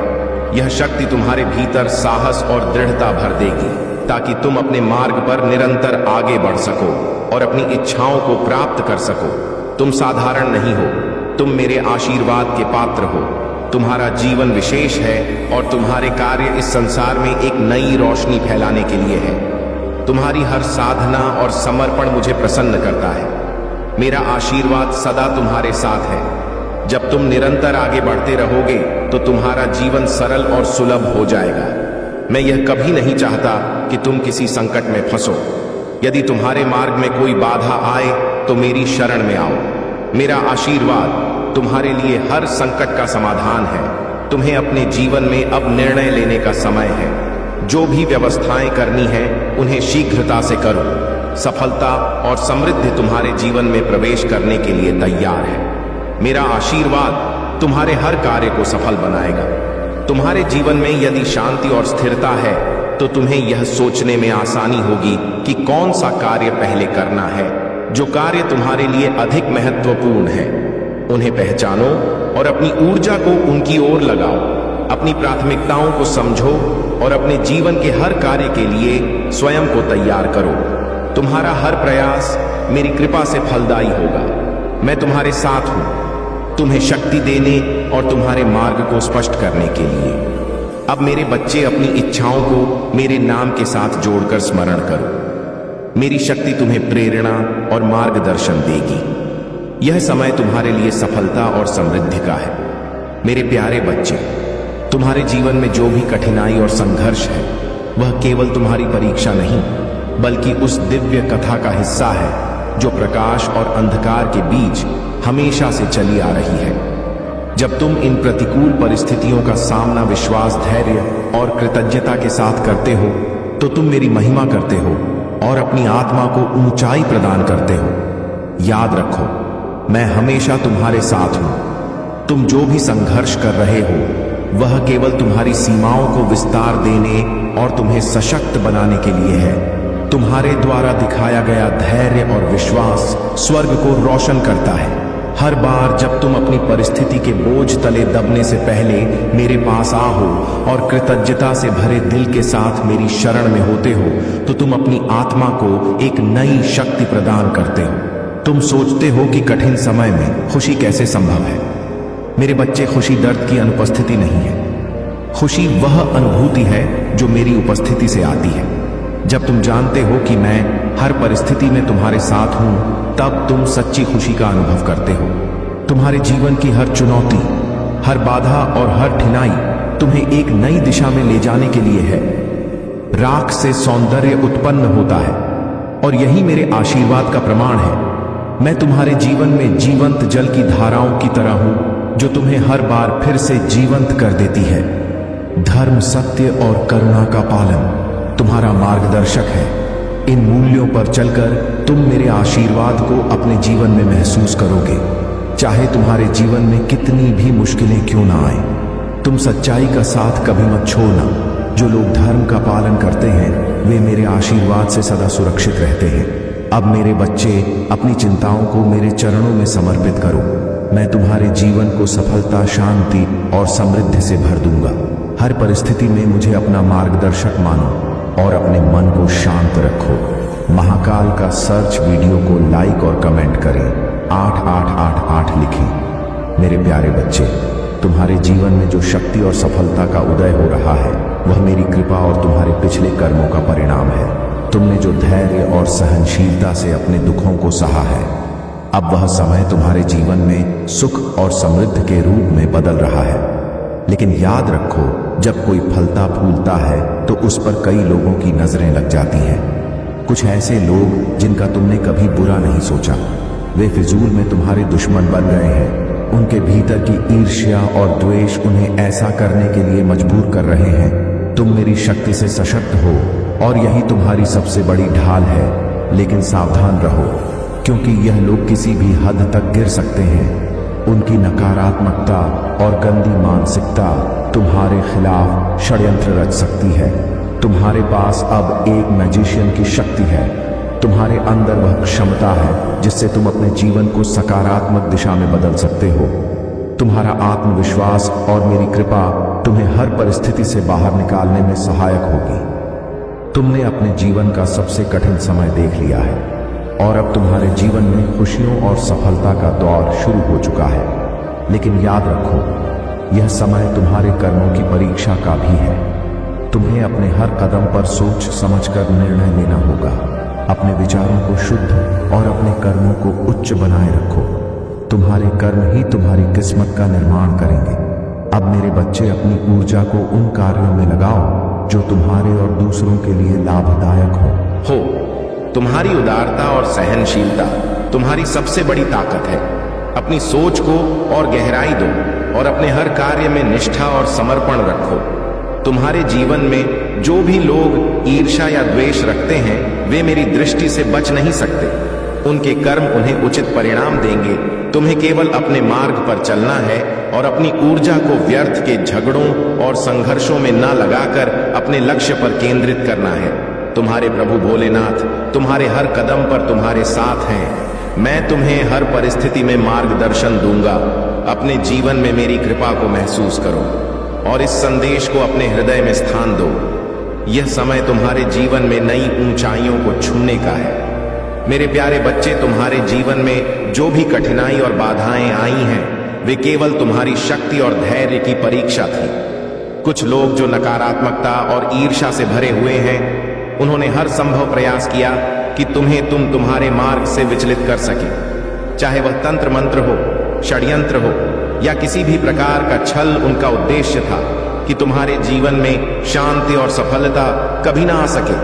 यह शक्ति तुम्हारे भीतर साहस और दृढ़ता भर देगी ताकि तुम अपने मार्ग पर निरंतर आगे बढ़ सको और अपनी इच्छाओं को प्राप्त कर सको। तुम साधारण नहीं हो, तुम मेरे आशीर्वाद के पात्र हो। तुम्हारा जीवन विशेष है और तुम्हारे कार्य इस संसार में एक नई रोशनी फैलाने के लिए है। तुम्हारी हर साधना और समर्पण मुझे प्रसन्न करता है। मेरा आशीर्वाद सदा तुम्हारे साथ है। जब तुम निरंतर आगे बढ़ते रहोगे तो तुम्हारा जीवन सरल और सुलभ हो जाएगा। मैं यह कभी नहीं चाहता कि तुम किसी संकट में फंसो। यदि तुम्हारे मार्ग में कोई बाधा आए तो मेरी शरण में आओ। मेरा आशीर्वाद तुम्हारे लिए हर संकट का समाधान है। तुम्हें अपने जीवन में अब निर्णय लेने का समय है। जो भी व्यवस्थाएं करनी है उन्हें शीघ्रता से करो। सफलता और समृद्धि तुम्हारे जीवन में प्रवेश करने के लिए तैयार है। मेरा आशीर्वाद तुम्हारे हर कार्य को सफल बनाएगा। तुम्हारे जीवन में यदि शांति और स्थिरता है तो तुम्हें यह सोचने में आसानी होगी कि कौन सा कार्य पहले करना है। जो कार्य तुम्हारे लिए अधिक महत्वपूर्ण है उन्हें पहचानो और अपनी ऊर्जा को उनकी ओर लगाओ। अपनी प्राथमिकताओं को समझो और अपने जीवन के हर कार्य के लिए स्वयं को तैयार करो। तुम्हारा हर प्रयास मेरी कृपा से फलदायी होगा। मैं तुम्हारे साथ हूं, तुम्हें शक्ति देने और तुम्हारे मार्ग को स्पष्ट करने के लिए। अब मेरे बच्चे, अपनी इच्छाओं को मेरे नाम के साथ जोड़कर स्मरण करो। मेरी शक्ति तुम्हें प्रेरणा और मार्गदर्शन देगी। यह समय तुम्हारे लिए सफलता और समृद्धि का है। मेरे प्यारे बच्चे, तुम्हारे जीवन में जो भी कठिनाई और संघर्ष है वह केवल तुम्हारी परीक्षा नहीं बल्कि उस दिव्य कथा का हिस्सा है जो प्रकाश और अंधकार के बीच हमेशा से चली आ रही है। जब तुम इन प्रतिकूल परिस्थितियों का सामना विश्वास, धैर्य और कृतज्ञता के साथ करते हो तो तुम मेरी महिमा करते हो और अपनी आत्मा को ऊंचाई प्रदान करते हो। याद रखो, मैं हमेशा तुम्हारे साथ हूं। तुम जो भी संघर्ष कर रहे हो वह केवल तुम्हारी सीमाओं को विस्तार देने और तुम्हें सशक्त बनाने के लिए है। तुम्हारे द्वारा दिखाया गया धैर्य और विश्वास स्वर्ग को रोशन करता है। हर बार जब तुम अपनी परिस्थिति के बोझ तले दबने से पहले मेरे पास आओ और कृतज्ञता से भरे दिल के साथ मेरी शरण में होते हो तो तुम अपनी आत्मा को एक नई शक्ति प्रदान करते हो। तुम सोचते हो कि कठिन समय में खुशी कैसे संभव है। मेरे बच्चे, खुशी दर्द की अनुपस्थिति नहीं है। खुशी वह अनुभूति है जो मेरी उपस्थिति से आती है। जब तुम जानते हो कि मैं हर परिस्थिति में तुम्हारे साथ हूं, तब तुम सच्ची खुशी का अनुभव करते हो। तुम्हारे जीवन की हर चुनौती, हर बाधा और हर ठिनाई तुम्हें एक नई दिशा में ले जाने के लिए है। राख से सौंदर्य उत्पन्न होता है और यही मेरे आशीर्वाद का प्रमाण है। मैं तुम्हारे जीवन में जीवंत जल की धाराओं की तरह हूं जो तुम्हें हर बार फिर से जीवंत कर देती है। धर्म, सत्य और करुणा का पालन तुम्हारा मार्गदर्शक है। इन मूल्यों पर चलकर तुम मेरे आशीर्वाद को अपने जीवन में महसूस करोगे, चाहे तुम्हारे जीवन में कितनी भी मुश्किलें क्यों ना आए। तुम सच्चाई का साथ कभी मत छोड़ना। जो लोग धर्म का पालन करते हैं वे मेरे आशीर्वाद से सदा सुरक्षित रहते हैं। अब मेरे बच्चे, अपनी चिंताओं को मेरे चरणों में समर्पित करो। मैं तुम्हारे जीवन को सफलता, शांति और समृद्धि से भर दूंगा। हर परिस्थिति में मुझे अपना मार्गदर्शक मानो और अपने मन को शांत रखो। महाकाल का सर्च वीडियो को लाइक और कमेंट करें। 8888 लिखें। मेरे प्यारे बच्चे, तुम्हारे जीवन में जो शक्ति और सफलता का उदय हो रहा है वह मेरी कृपा और तुम्हारे पिछले कर्मों का परिणाम है। तुमने जो धैर्य और सहनशीलता से अपने दुखों को सहा है, अब वह समय तुम्हारे जीवन में सुख और समृद्धि के रूप में बदल रहा है। लेकिन याद रखो, जब कोई फलता फूलता है तो उस पर कई लोगों की नजरें लग जाती हैं। कुछ ऐसे लोग जिनका तुमने कभी बुरा नहीं सोचा, वे फिजूल में तुम्हारे दुश्मन बन गए हैं। उनके भीतर की ईर्ष्या और द्वेष उन्हें ऐसा करने के लिए मजबूर कर रहे हैं। तुम मेरी शक्ति से सशक्त हो और यही तुम्हारी सबसे बड़ी ढाल है। लेकिन सावधान रहो, क्योंकि यह लोग किसी भी हद तक गिर सकते हैं। उनकी नकारात्मकता और गंदी मानसिकता तुम्हारे खिलाफ षड्यंत्र रच सकती है। तुम्हारे पास अब एक मैजिशियन की शक्ति है। तुम्हारे अंदर वह क्षमता है जिससे तुम अपने जीवन को सकारात्मक दिशा में बदल सकते हो। तुम्हारा आत्मविश्वास और मेरी कृपा तुम्हें हर परिस्थिति से बाहर निकालने में सहायक होगी। तुमने अपने जीवन का सबसे कठिन समय देख लिया है और अब तुम्हारे जीवन में खुशियों और सफलता का दौर शुरू हो चुका है। लेकिन याद रखो, यह समय तुम्हारे कर्मों की परीक्षा का भी है। तुम्हें अपने हर कदम पर सोच समझकर निर्णय लेना होगा। अपने विचारों को शुद्ध और अपने कर्मों को उच्च बनाए रखो। तुम्हारे कर्म ही तुम्हारी किस्मत का निर्माण करेंगे। अब मेरे बच्चे, अपनी ऊर्जा को उन कार्यों में लगाओ जो तुम्हारे और दूसरों के लिए लाभदायक हो। तुम्हारी उदारता और सहनशीलता तुम्हारी सबसे बड़ी ताकत है। अपनी सोच को और गहराई दो और अपने हर कार्य में निष्ठा और समर्पण रखो। तुम्हारे जीवन में जो भी लोग ईर्ष्या या द्वेष रखते हैं वे मेरी दृष्टि से बच नहीं सकते। उनके कर्म उन्हें उचित परिणाम देंगे। तुम्हें केवल अपने मार्ग पर चलना है और अपनी ऊर्जा को व्यर्थ के झगड़ों और संघर्षों में न लगाकर अपने लक्ष्य पर केंद्रित करना है। तुम्हारे प्रभु भोलेनाथ तुम्हारे हर कदम पर तुम्हारे साथ हैं। मैं तुम्हें हर परिस्थिति में मार्गदर्शन दूंगा। अपने जीवन में मेरी कृपा को महसूस करो और इस संदेश को अपने हृदय में स्थान दो। यह समय तुम्हारे जीवन में नई ऊंचाइयों को छूने का है। मेरे प्यारे बच्चे, तुम्हारे जीवन में जो भी कठिनाई और बाधाएं आई हैं वे केवल तुम्हारी शक्ति और धैर्य की परीक्षा थी। कुछ लोग जो नकारात्मकता और ईर्ष्या से भरे हुए हैं, उन्होंने हर संभव प्रयास किया कि तुम तुम्हारे मार्ग से विचलित कर सके। चाहे वह तंत्र मंत्र हो, षड्यंत्र हो या किसी भी प्रकार का छल उनका उद्देश्य था कि तुम्हारे जीवन में शांति और सफलता कभी ना आ सके।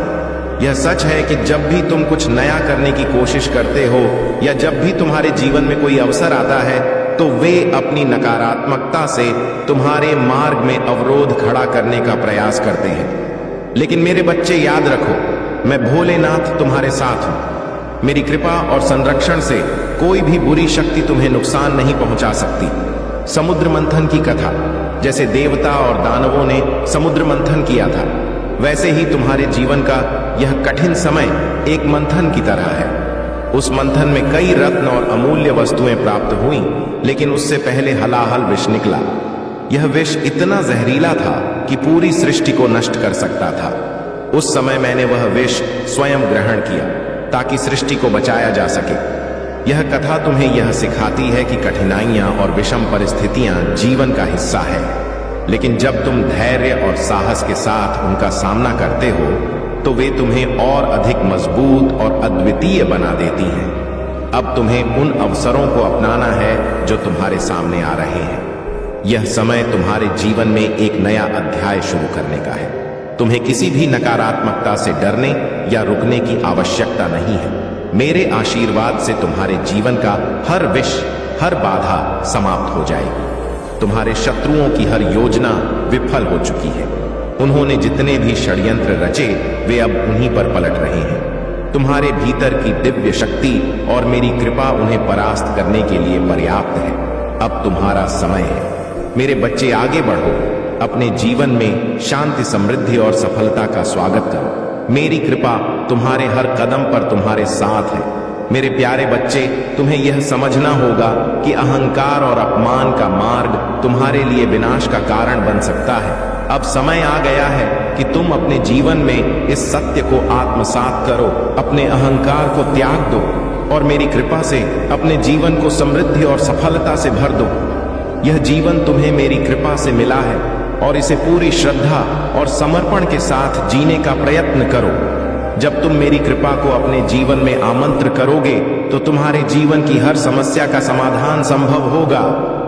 यह सच है कि जब भी तुम कुछ नया करने की कोशिश करते हो या जब भी तुम्हारे जीवन में कोई अवसर आता है तो वे अपनी नकारात्मकता से तुम्हारे मार्ग में अवरोध खड़ा करने का प्रयास करते हैं। लेकिन मेरे बच्चे याद रखो, मैं भोलेनाथ तुम्हारे साथ हूं। मेरी कृपा और संरक्षण से कोई भी बुरी शक्ति तुम्हें नुकसान नहीं पहुंचा सकती। समुद्र मंथन की कथा, जैसे देवता और दानवों ने समुद्र मंथन किया था, वैसे ही तुम्हारे जीवन का यह कठिन समय एक मंथन की तरह है। उस मंथन में कई रत्न और अमूल्य वस्तुएं प्राप्त हुई, लेकिन उससे पहले हलाहल विष निकला। यह विष इतना जहरीला था कि पूरी सृष्टि को नष्ट कर सकता था। उस समय मैंने वह विष स्वयं ग्रहण किया ताकि सृष्टि को बचाया जा सके। यह कथा तुम्हें यह सिखाती है कि कठिनाइयां और विषम परिस्थितियां जीवन का हिस्सा है, लेकिन जब तुम धैर्य और साहस के साथ उनका सामना करते हो तो वे तुम्हें और अधिक मजबूत और अद्वितीय बना देती हैं। अब तुम्हें उन अवसरों को अपनाना है जो तुम्हारे सामने आ रहे हैं। यह समय तुम्हारे जीवन में एक नया अध्याय शुरू करने का है। तुम्हें किसी भी नकारात्मकता से डरने या रुकने की आवश्यकता नहीं है। मेरे आशीर्वाद से तुम्हारे जीवन का हर विष, हर बाधा समाप्त हो जाएगी। तुम्हारे शत्रुओं की हर योजना विफल हो चुकी है। उन्होंने जितने भी षड्यंत्र रचे वे अब उन्हीं पर पलट रहे हैं। तुम्हारे भीतर की दिव्य शक्ति और मेरी कृपा उन्हें परास्त करने के लिए पर्याप्त है। अब तुम्हारा समय है। मेरे बच्चे, आगे बढ़ो। अपने जीवन में शांति, समृद्धि और सफलता का स्वागत करो। मेरी कृपा तुम्हारे हर कदम पर तुम्हारे साथ है। मेरे प्यारे बच्चे, तुम्हें यह समझना होगा कि अहंकार और अपमान का मार्ग तुम्हारे लिए विनाश का कारण बन सकता है। अब समय आ गया है कि तुम अपने जीवन में इस सत्य को आत्मसात करो। अपने अहंकार को त्याग दो और मेरी कृपा से अपने जीवन को समृद्धि और सफलता से भर दो। यह जीवन तुम्हें मेरी कृपा से मिला है और इसे पूरी श्रद्धा और समर्पण के साथ जीने का प्रयत्न करो। जब तुम मेरी कृपा को अपने जीवन में आमंत्र करोगे तो तुम्हारे जीवन की हर समस्या का समाधान संभव होगा।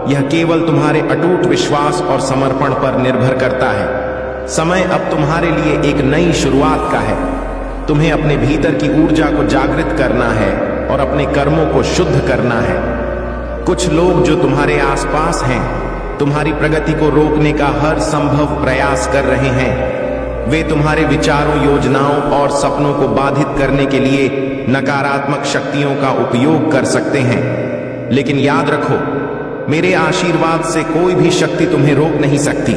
यह केवल तुम्हारे अटूट विश्वास और समर्पण पर निर्भर करता है। समय अब तुम्हारे लिए एक नई शुरुआत का है। तुम्हें अपने भीतर की ऊर्जा को जागृत करना है और अपने कर्मों को शुद्ध करना है। कुछ लोग जो तुम्हारे आसपास हैं, तुम्हारी प्रगति को रोकने का हर संभव प्रयास कर रहे हैं। वे तुम्हारे विचारों, योजनाओं और सपनों को बाधित करने के लिए नकारात्मक शक्तियों का उपयोग कर सकते हैं। लेकिन याद रखो, मेरे आशीर्वाद से कोई भी शक्ति तुम्हें रोक नहीं सकती।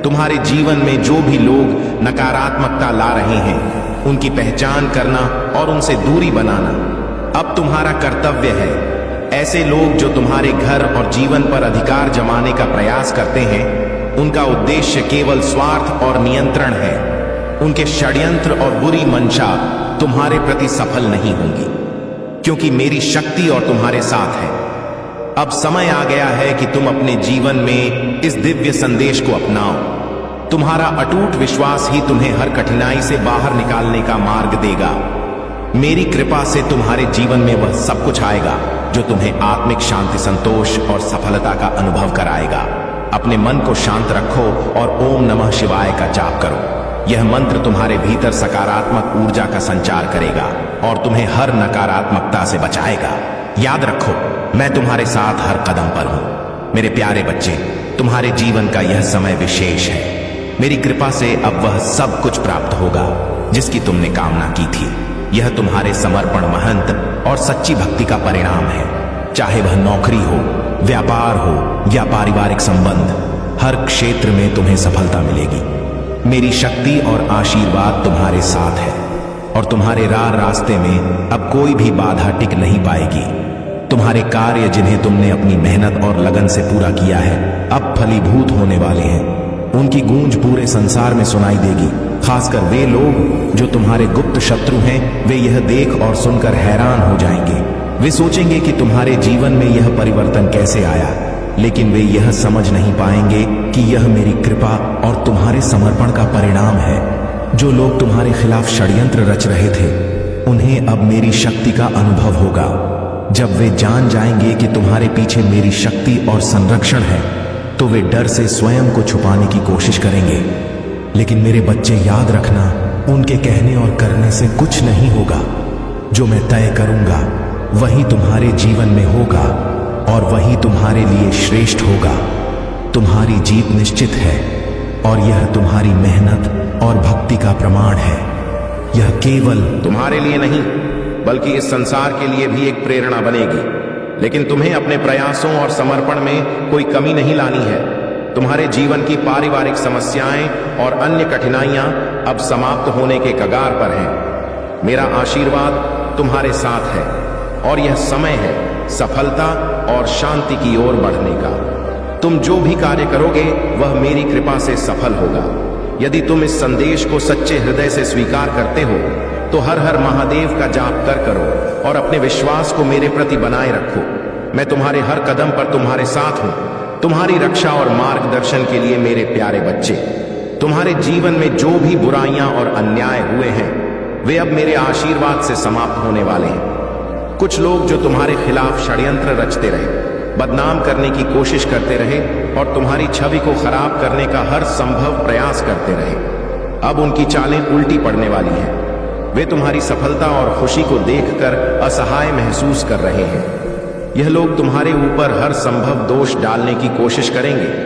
तुम्हारे जीवन में जो भी लोग नकारात्मकता ला रहे हैं, उनकी पहचान करना और उनसे दूरी बनाना अब तुम्हारा कर्तव्य है। ऐसे लोग जो तुम्हारे घर और जीवन पर अधिकार जमाने का प्रयास करते हैं, उनका उद्देश्य केवल स्वार्थ और नियंत्रण है। उनके षड्यंत्र और बुरी मंशा तुम्हारे प्रति सफल नहीं होंगी, क्योंकि मेरी शक्ति और तुम्हारे साथ है। अब समय आ गया है कि तुम अपने जीवन में इस दिव्य संदेश को अपनाओ। तुम्हारा अटूट विश्वास ही तुम्हें हर कठिनाई से बाहर निकालने का मार्ग देगा। मेरी कृपा से तुम्हारे जीवन में वह सब कुछ आएगा जो तुम्हें आत्मिक शांति, संतोष और सफलता का अनुभव कराएगा। अपने मन को शांत रखो और ओम नमः शिवाय का जाप करो। यह मंत्र तुम्हारे भीतर सकारात्मक ऊर्जा का संचार करेगा और तुम्हें हर नकारात्मकता से बचाएगा। याद रखो, मैं तुम्हारे साथ हर कदम पर हूं। मेरे प्यारे बच्चे, तुम्हारे जीवन का यह समय विशेष है। मेरी कृपा से अब वह सब कुछ प्राप्त होगा जिसकी तुमने कामना की थी। यह तुम्हारे समर्पण, महंत और सच्ची भक्ति का परिणाम है। चाहे वह नौकरी हो, व्यापार हो या पारिवारिक संबंध, हर क्षेत्र में तुम्हें सफलता मिलेगी। मेरी शक्ति और आशीर्वाद तुम्हारे साथ है और तुम्हारे रास्ते में अब कोई भी बाधा टिक नहीं पाएगी। तुम्हारे कार्य जिन्हें तुमने अपनी मेहनत और लगन से पूरा किया है, अब फलीभूत होने वाले हैं। उनकी गूंज पूरे संसार में सुनाई देगी। खासकर वे लोग जो तुम्हारे गुप्त शत्रु हैं, वे यह देख और सुनकर हैरान हो जाएंगे। वे सोचेंगे कि तुम्हारे जीवन में यह परिवर्तन कैसे आया, लेकिन वे यह समझ नहीं पाएंगे कि यह मेरी कृपा और तुम्हारे समर्पण का परिणाम है। जो लोग तुम्हारे खिलाफ षड्यंत्र रच रहे थे, उन्हें अब मेरी शक्ति का अनुभव होगा। जब वे जान जाएंगे कि तुम्हारे पीछे मेरी शक्ति और संरक्षण है, तो वे डर से स्वयं को छुपाने की कोशिश करेंगे। लेकिन मेरे बच्चे, याद रखना, उनके कहने और करने से कुछ नहीं होगा। जो मैं तय करूंगा वही तुम्हारे जीवन में होगा। और वही तुम्हारे लिए श्रेष्ठ होगा। तुम्हारी जीत निश्चित है और यह तुम्हारी मेहनत और भक्ति का प्रमाण है। यह केवल तुम्हारे लिए नहीं बल्कि इस संसार के लिए भी एक प्रेरणा बनेगी। लेकिन तुम्हें अपने प्रयासों और समर्पण में कोई कमी नहीं लानी है। तुम्हारे जीवन की पारिवारिक समस्याएं और अन्य कठिनाइयां अब समाप्त होने के कगार पर हैं। मेरा आशीर्वाद तुम्हारे साथ है और यह समय है सफलता और शांति की ओर बढ़ने का। तुम जो भी कार्य करोगे वह मेरी कृपा से सफल होगा। यदि तुम इस संदेश को सच्चे हृदय से स्वीकार करते हो तो हर हर महादेव का जाप कर करो और अपने विश्वास को मेरे प्रति बनाए रखो। मैं तुम्हारे हर कदम पर तुम्हारे साथ हूं। तुम्हारी रक्षा और मार्गदर्शन के लिए मेरे प्यारे बच्चे, तुम्हारे जीवन में जो भी बुराइयां और अन्याय हुए हैं वे अब मेरे आशीर्वाद से समाप्त होने वाले हैं। कुछ लोग जो तुम्हारे खिलाफ षड्यंत्र रचते रहे, बदनाम करने की कोशिश करते रहे और तुम्हारी छवि को खराब करने का हर संभव प्रयास करते रहे, अब उनकी चालें उल्टी पड़ने वाली हैं। वे तुम्हारी सफलता और खुशी को देखकर असहाय महसूस कर रहे हैं। यह लोग तुम्हारे ऊपर हर संभव दोष डालने की कोशिश करेंगे।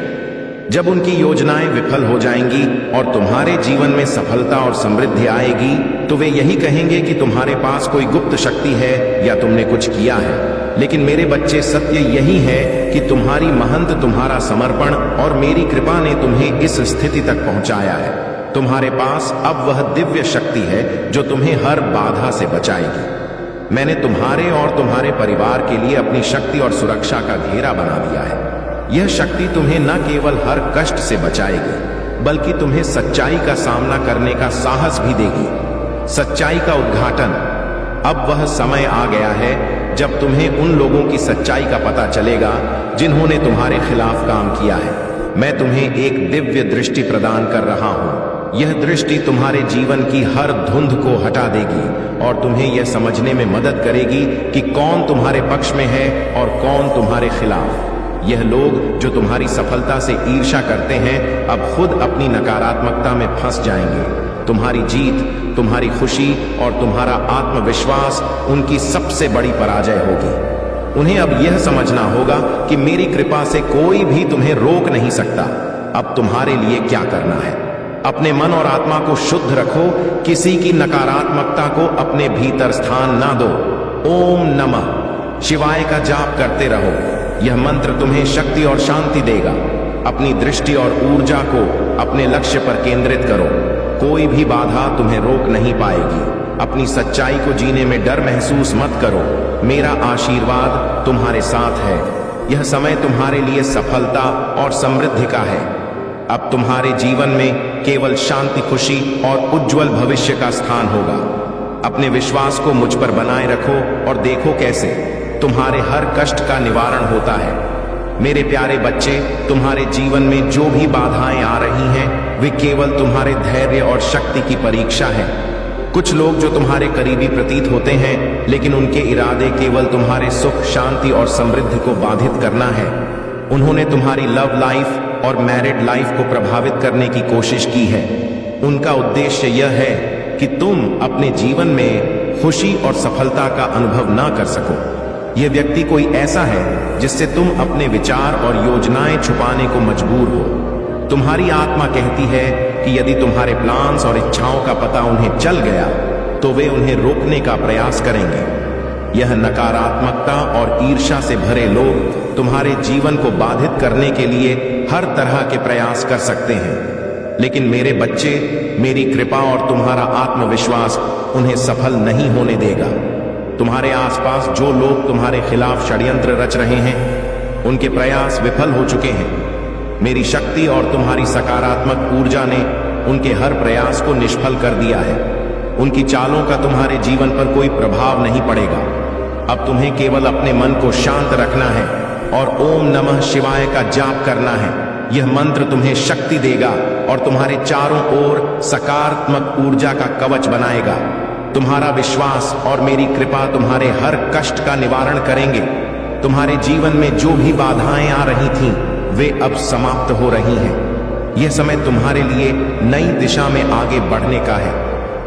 जब उनकी योजनाएं विफल हो जाएंगी और तुम्हारे जीवन में सफलता और समृद्धि आएगी तो वे यही कहेंगे कि तुम्हारे पास कोई गुप्त शक्ति है या तुमने कुछ किया है। लेकिन मेरे बच्चे, सत्य यही है कि तुम्हारी महंत, तुम्हारा समर्पण और मेरी कृपा ने तुम्हें इस स्थिति तक पहुंचाया है। तुम्हारे पास अब वह दिव्य शक्ति है जो तुम्हें हर बाधा से बचाएगी। मैंने तुम्हारे और तुम्हारे परिवार के लिए अपनी शक्ति और सुरक्षा का घेरा बना दिया है। यह शक्ति तुम्हें न केवल हर कष्ट से बचाएगी बल्कि तुम्हें सच्चाई का सामना करने का साहस भी देगी। सच्चाई का उद्घाटन। अब वह समय आ गया है जब तुम्हें उन लोगों की सच्चाई का पता चलेगा जिन्होंने तुम्हारे खिलाफ काम किया है। मैं तुम्हें एक दिव्य दृष्टि प्रदान कर रहा हूं। यह दृष्टि तुम्हारे जीवन की हर धुंध को हटा देगी और तुम्हें यह समझने में मदद करेगी कि कौन तुम्हारे पक्ष में है और कौन तुम्हारे खिलाफ। यह लोग जो तुम्हारी सफलता से ईर्ष्या करते हैं अब खुद अपनी नकारात्मकता में फंस जाएंगे। तुम्हारी जीत, तुम्हारी खुशी और तुम्हारा आत्मविश्वास उनकी सबसे बड़ी पराजय होगी। उन्हें अब यह समझना होगा कि मेरी कृपा से कोई भी तुम्हें रोक नहीं सकता। अब तुम्हारे लिए क्या करना है? अपने मन और आत्मा को शुद्ध रखो। किसी की नकारात्मकता को अपने भीतर स्थान ना दो। ओम नमः शिवाय का जाप करते रहो। यह मंत्र तुम्हें शक्ति और शांति देगा। अपनी दृष्टि और ऊर्जा को अपने लक्ष्य पर केंद्रित करो। कोई भी बाधा तुम्हें रोक नहीं पाएगी। अपनी सच्चाई को जीने में डर महसूस मत करो। मेरा आशीर्वाद तुम्हारे साथ है। यह समय तुम्हारे लिए सफलता और समृद्धि का है। अब तुम्हारे जीवन में केवल शांति, खुशी और उज्जवल भविष्य का स्थान होगा। अपने विश्वास को मुझ पर बनाए रखो और देखो कैसे तुम्हारे हर कष्ट का निवारण होता है। मेरे प्यारे बच्चे, तुम्हारे जीवन में जो भी बाधाएं आ रही हैं वे केवल तुम्हारे धैर्य और शक्ति की परीक्षा है। कुछ लोग जो तुम्हारे करीबी प्रतीत होते हैं लेकिन उनके इरादे केवल तुम्हारे सुख, शांति और समृद्धि को बाधित करना है। उन्होंने तुम्हारी लव लाइफ और मैरिड लाइफ को प्रभावित करने की कोशिश की है। उनका उद्देश्य यह है कि तुम अपने जीवन में खुशी और सफलता का अनुभव ना कर सको। यह व्यक्ति कोई ऐसा है जिससे तुम अपने विचार और योजनाएं छुपाने को मजबूर हो। तुम्हारी आत्मा कहती है कि यदि तुम्हारे प्लान्स और इच्छाओं का पता उन्हें चल गया तो वे उन्हें रोकने का प्रयास करेंगे। यह नकारात्मकता और ईर्ष्या से भरे लोग तुम्हारे जीवन को बाधित करने के लिए हर तरह के प्रयास कर सकते हैं। लेकिन मेरे बच्चे, मेरी कृपा और तुम्हारा आत्मविश्वास उन्हें सफल नहीं होने देगा। तुम्हारे आसपास जो लोग तुम्हारे खिलाफ षड्यंत्र रच रहे हैं उनके प्रयास विफल हो चुके हैं। मेरी शक्ति और तुम्हारी सकारात्मक ऊर्जा ने उनके हर प्रयास को निष्फल कर दिया है। उनकी चालों का तुम्हारे जीवन पर कोई प्रभाव नहीं पड़ेगा। अब तुम्हें केवल अपने मन को शांत रखना है और ओम नमः शिवाय का जाप करना है। यह मंत्र तुम्हें शक्ति देगा और तुम्हारे चारों ओर सकारात्मक ऊर्जा का कवच बनाएगा। तुम्हारा विश्वास और मेरी कृपा तुम्हारे हर कष्ट का निवारण करेंगे। तुम्हारे जीवन में जो भी बाधाएं आ रही थीं वे अब समाप्त हो रही हैं। यह समय तुम्हारे लिए नई दिशा में आगे बढ़ने का है।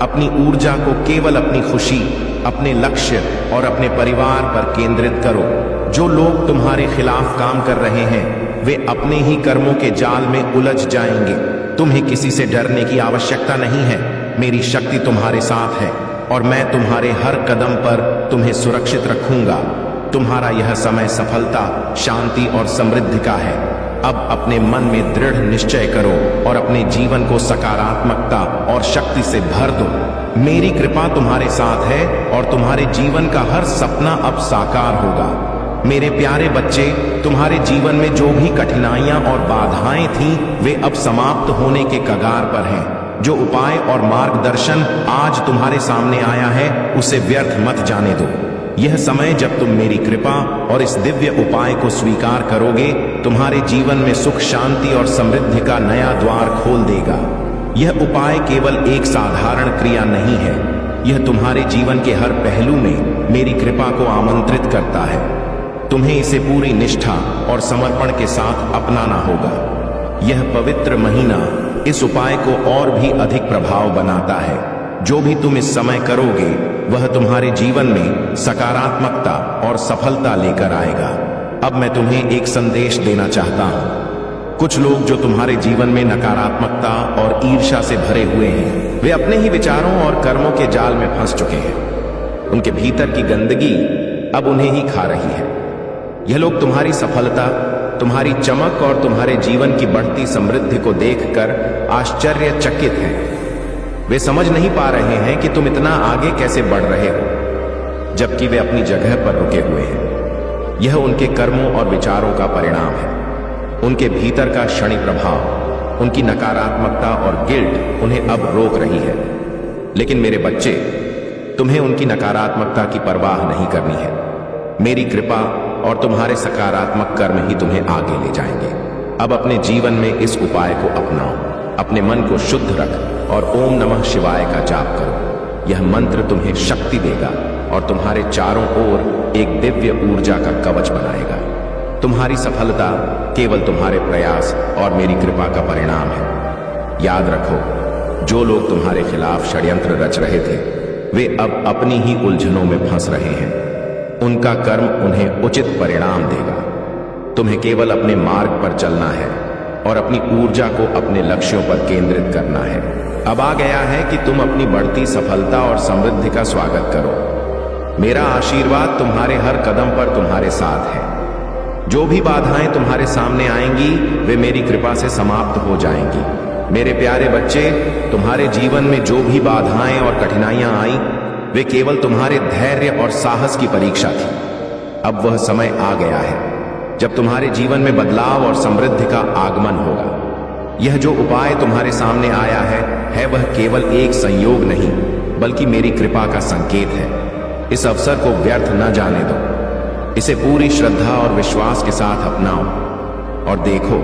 अपनी ऊर्जा को केवल अपनी खुशी, अपने लक्ष्य और अपने परिवार पर केंद्रित करो। जो लोग तुम्हारे खिलाफ काम कर रहे हैं वे अपने ही कर्मों के जाल में उलझ जाएंगे। तुम्हें किसी से डरने की आवश्यकता नहीं है। मेरी शक्ति तुम्हारे साथ है और मैं तुम्हारे हर कदम पर तुम्हें सुरक्षित रखूंगा। तुम्हारा यह समय सफलता, शांति और समृद्धि का है। अब अपने मन में दृढ़ निश्चय करो और अपने जीवन को सकारात्मकता और शक्ति से भर दो। मेरी कृपा तुम्हारे साथ है और तुम्हारे जीवन का हर सपना अब साकार होगा। मेरे प्यारे बच्चे, तुम्हारे जीवन में जो भी कठिनाइयां और बाधाएं थीं, वे अब समाप्त होने के कगार पर हैं। जो उपाय और मार्गदर्शन आज तुम्हारे सामने आया है, उसे व्यर्थ मत जाने दो। यह समय जब तुम मेरी कृपा और इस दिव्य उपाय को स्वीकार करोगे, तुम्हारे जीवन में सुख, शांति और समृद्धि का नया द्वार खोल देगा। यह उपाय केवल एक साधारण क्रिया नहीं है, यह तुम्हारे जीवन के हर पहलू में मेरी कृपा को आमंत्रित करता है। तुम्हें इसे पूरी निष्ठा और समर्पण के साथ अपनाना होगा। यह पवित्र महीना इस उपाय को और भी अधिक प्रभाव बनाता है। जो भी तुम इस समय करोगे वह तुम्हारे जीवन में सकारात्मकता और सफलता लेकर आएगा। अब मैं तुम्हें एक संदेश देना चाहता हूं। कुछ लोग जो तुम्हारे जीवन में नकारात्मकता और ईर्ष्या से भरे हुए हैं, वे अपने ही विचारों और कर्मों के जाल में फंस चुके हैं। उनके भीतर की गंदगी अब उन्हें ही खा रही है। यह लोग तुम्हारी सफलता, तुम्हारी चमक और तुम्हारे जीवन की बढ़ती समृद्धि को देखकर आश्चर्यचकित हैं। वे समझ नहीं पा रहे हैं कि तुम इतना आगे कैसे बढ़ रहे हो, जबकि वे अपनी जगह पर रुके हुए हैं। यह उनके कर्मों और विचारों का परिणाम है। उनके भीतर का क्षणिक प्रभाव, उनकी नकारात्मकता और गिल्ट उन्हें अब रोक रही है। लेकिन मेरे बच्चे, तुम्हें उनकी नकारात्मकता की परवाह नहीं करनी है। मेरी कृपा और तुम्हारे सकारात्मक कर्म ही तुम्हें आगे ले जाएंगे। अब अपने जीवन में इस उपाय को अपनाओ। अपने मन को शुद्ध रख और ओम नमः शिवाय का जाप करो। यह मंत्र तुम्हें शक्ति देगा और तुम्हारे चारों ओर एक दिव्य ऊर्जा का कवच बनाएगा। तुम्हारी सफलता केवल तुम्हारे प्रयास और मेरी कृपा का परिणाम है। याद रखो, जो लोग तुम्हारे खिलाफ षड्यंत्र रच रहे थे, वे अब अपनी ही उलझनों में फंस रहे हैं। उनका कर्म उन्हें उचित परिणाम देगा। तुम्हें केवल अपने मार्ग पर चलना है और अपनी ऊर्जा को अपने लक्ष्यों पर केंद्रित करना है। अब आ गया है कि तुम अपनी बढ़ती सफलता और समृद्धि का स्वागत करो। मेरा आशीर्वाद तुम्हारे हर कदम पर तुम्हारे साथ है। जो भी बाधाएं तुम्हारे सामने आएंगी, वे मेरी कृपा से समाप्त हो जाएंगी। मेरे प्यारे बच्चे, तुम्हारे जीवन में जो भी बाधाएं और कठिनाइयां आई, वे केवल तुम्हारे धैर्य और साहस की परीक्षा थी। अब वह समय आ गया है जब तुम्हारे जीवन में बदलाव और समृद्धि का आगमन होगा। यह जो उपाय तुम्हारे सामने आया है वह केवल एक संयोग नहीं, बल्कि मेरी कृपा का संकेत है। इस अवसर को व्यर्थ न जाने दो। इसे पूरी श्रद्धा और विश्वास के साथ अपनाओ और देखो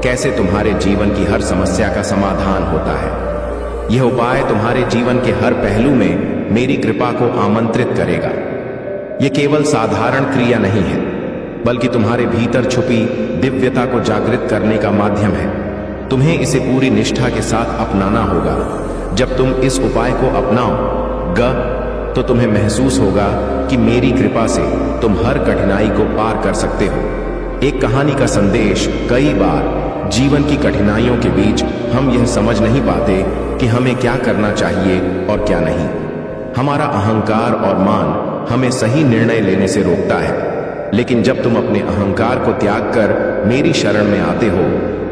कैसे तुम्हारे जीवन की हर समस्या का समाधान होता है। यह उपाय तुम्हारे जीवन के हर पहलू में मेरी कृपा को आमंत्रित करेगा। यह केवल साधारण क्रिया नहीं है, बल्कि तुम्हारे भीतर छुपी दिव्यता को जागृत करने का माध्यम है। तुम्हें इसे पूरी निष्ठा के साथ अपनाना होगा। जब तुम इस उपाय को अपनाओगे तो तुम्हें महसूस होगा कि मेरी कृपा से तुम हर कठिनाई को पार कर सकते हो। एक कहानी का संदेश, कई बार जीवन की कठिनाइयों के बीच हम यह समझ नहीं पाते कि हमें क्या करना चाहिए और क्या नहीं। हमारा अहंकार और मान हमें सही निर्णय लेने से रोकता है। लेकिन जब तुम अपने अहंकार को त्याग कर मेरी शरण में आते हो,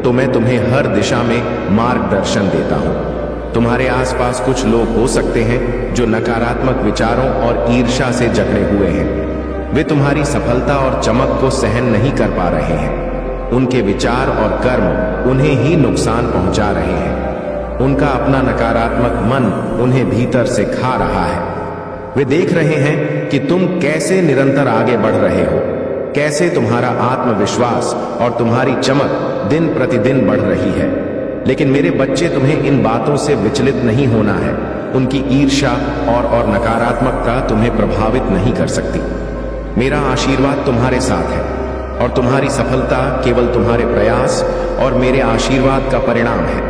तो मैं तुम्हें हर दिशा में मार्गदर्शन देता हूं। तुम्हारे आसपास कुछ लोग हो सकते हैं जो नकारात्मक विचारों और ईर्ष्या से जकड़े हुए हैं। वे तुम्हारी सफलता और चमक को सहन नहीं कर पा रहे हैं। उनके विचार और कर्म उन्हें ही नुकसान पहुंचा रहे हैं। उनका अपना नकारात्मक मन उन्हें भीतर से खा रहा है। वे देख रहे हैं कि तुम कैसे निरंतर आगे बढ़ रहे हो, कैसे तुम्हारा आत्मविश्वास और तुम्हारी चमक दिन प्रतिदिन बढ़ रही है। लेकिन मेरे बच्चे, तुम्हें इन बातों से विचलित नहीं होना है। उनकी ईर्ष्या और नकारात्मकता तुम्हें प्रभावित नहीं कर सकती। मेरा आशीर्वाद तुम्हारे साथ है और तुम्हारी सफलता केवल तुम्हारे प्रयास और मेरे आशीर्वाद का परिणाम है।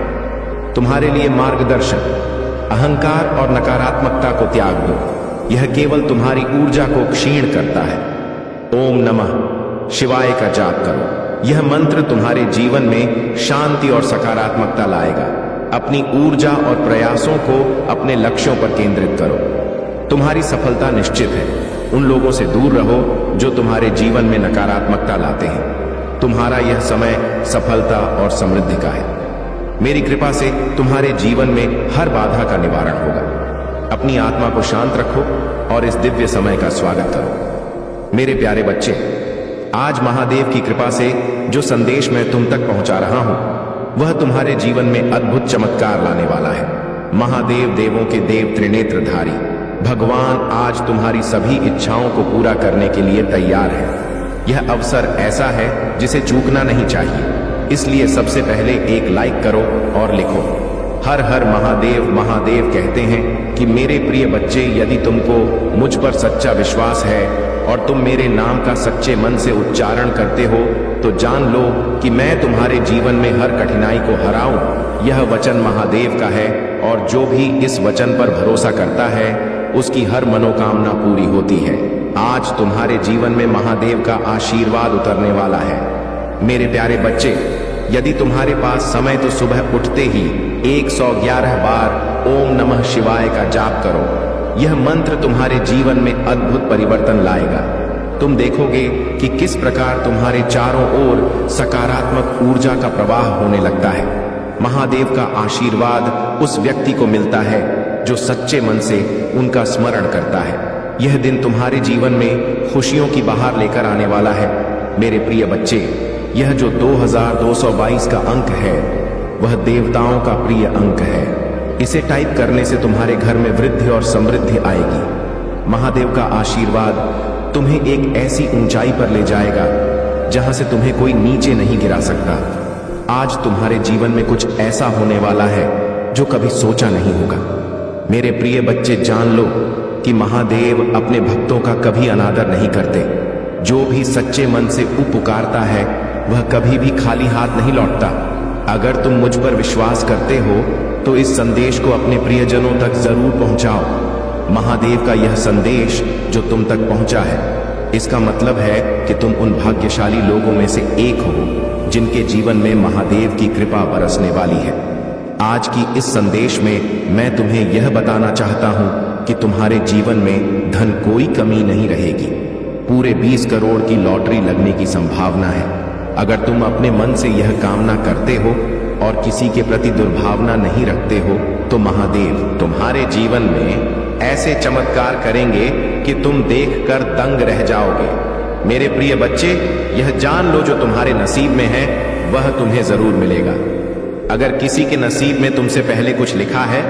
तुम्हारे लिए मार्गदर्शन, अहंकार और नकारात्मकता को त्याग दो, यह केवल तुम्हारी ऊर्जा को क्षीण करता है। ओम नमः शिवाय का जाप करो, यह मंत्र तुम्हारे जीवन में शांति और सकारात्मकता लाएगा। अपनी ऊर्जा और प्रयासों को अपने लक्ष्यों पर केंद्रित करो, तुम्हारी सफलता निश्चित है। उन लोगों से दूर रहो जो तुम्हारे जीवन में नकारात्मकता लाते हैं। तुम्हारा यह समय सफलता और समृद्धि का है। मेरी कृपा से तुम्हारे जीवन में हर बाधा का निवारण होगा। अपनी आत्मा को शांत रखो और इस दिव्य समय का स्वागत करो। मेरे प्यारे बच्चे, आज महादेव की कृपा से जो संदेश मैं तुम तक पहुंचा रहा हूं, वह तुम्हारे जीवन में अद्भुत चमत्कार लाने वाला है। महादेव देवों के देव, त्रिनेत्रधारी भगवान आज तुम्हारी सभी इच्छाओं को पूरा करने के लिए तैयार है। यह अवसर ऐसा है जिसे चूकना नहीं चाहिए, इसलिए सबसे पहले एक लाइक करो और लिखो, हर हर महादेव। महादेव कहते हैं कि मेरे प्रिय बच्चे, यदि तुमको मुझ पर सच्चा विश्वास है और तुम मेरे नाम का सच्चे मन से उच्चारण करते हो, तो जान लो कि मैं तुम्हारे जीवन में हर कठिनाई को हराऊं। यह वचन महादेव का है और जो भी इस वचन पर भरोसा करता है उसकी हर मनोकामना पूरी होती है। आज तुम्हारे जीवन में महादेव का आशीर्वाद उतरने वाला है। मेरे प्यारे बच्चे, यदि तुम्हारे पास समय तो सुबह उठते ही 111 बार ओम नमः शिवाय का जाप करो। यह मंत्र तुम्हारे जीवन में अद्भुत परिवर्तन लाएगा। तुम देखोगे कि किस प्रकार तुम्हारे चारों ओर सकारात्मक ऊर्जा का प्रवाह होने लगता है। महादेव का आशीर्वाद उस व्यक्ति को मिलता है जो सच्चे मन से उनका स्मरण करता है। यह दिन तुम्हारे जीवन में खुशियों की बहार लेकर आने वाला है। मेरे प्रिय बच्चे, यह जो 2222 का अंक है, वह देवताओं का प्रिय अंक है। इसे टाइप करने से तुम्हारे घर में वृद्धि और समृद्धि आएगी। महादेव का आशीर्वाद तुम्हें एक ऐसी ऊंचाई पर ले जाएगा जहां से तुम्हें कोई नीचे नहीं गिरा सकता। आज तुम्हारे जीवन में कुछ ऐसा होने वाला है जो कभी सोचा नहीं होगा। मेरे प्रिय बच्चे, जान लो कि महादेव अपने भक्तों का कभी अनादर नहीं करते। जो भी सच्चे मन से पुकारता है वह कभी भी खाली हाथ नहीं लौटता। अगर तुम मुझ पर विश्वास करते हो तो इस संदेश को अपने प्रियजनों तक जरूर पहुंचाओ। महादेव का यह संदेश जो तुम तक पहुंचा है, इसका मतलब है कि तुम उन भाग्यशाली लोगों में से एक हो जिनके जीवन में महादेव की कृपा बरसने वाली है। आज की इस संदेश में मैं तुम्हें यह बताना चाहता हूं कि तुम्हारे जीवन में धन कोई कमी नहीं रहेगी। पूरे 20 करोड़ की लॉटरी लगने की संभावना है। अगर तुम अपने मन से यह कामना करते हो और किसी के प्रति दुर्भावना नहीं रखते हो, तो महादेव तुम्हारे जीवन में ऐसे चमत्कार करेंगे कि तुम देखकर दंग रह जाओगे। मेरे प्रिय बच्चे, यह जान लो जो तुम्हारे नसीब में है वह तुम्हें जरूर मिलेगा। अगर किसी के नसीब में तुमसे पहले कुछ लिखा है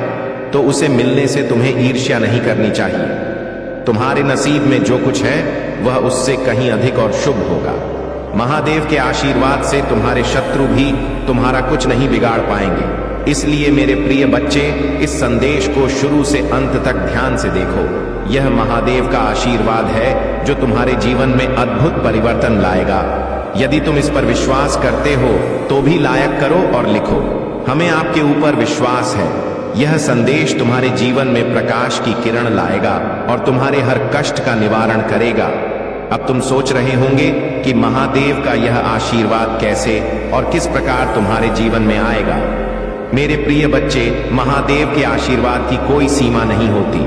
तो उसे मिलने से तुम्हें ईर्ष्या नहीं करनी चाहिए। तुम्हारे नसीब में जो कुछ है वह उससे कहीं अधिक और शुभ होगा। महादेव के आशीर्वाद से तुम्हारे शत्रु भी तुम्हारा कुछ नहीं बिगाड़ पाएंगे। इसलिए मेरे प्रिय बच्चे, इस संदेश को शुरू से अंत तक ध्यान से देखो। यह महादेव का आशीर्वाद है जो तुम्हारे जीवन में अद्भुत परिवर्तन लाएगा। यदि तुम इस पर विश्वास करते हो तो भी लायक करो और लिखो, हमें आपके ऊपर विश्वास है। यह संदेश तुम्हारे जीवन में प्रकाश की किरण लाएगा और तुम्हारे हर कष्ट का निवारण करेगा। अब तुम सोच रहे होंगे कि महादेव का यह आशीर्वाद कैसे और किस प्रकार तुम्हारे जीवन में आएगा। मेरे प्रिय बच्चे, महादेव के आशीर्वाद की कोई सीमा नहीं होती।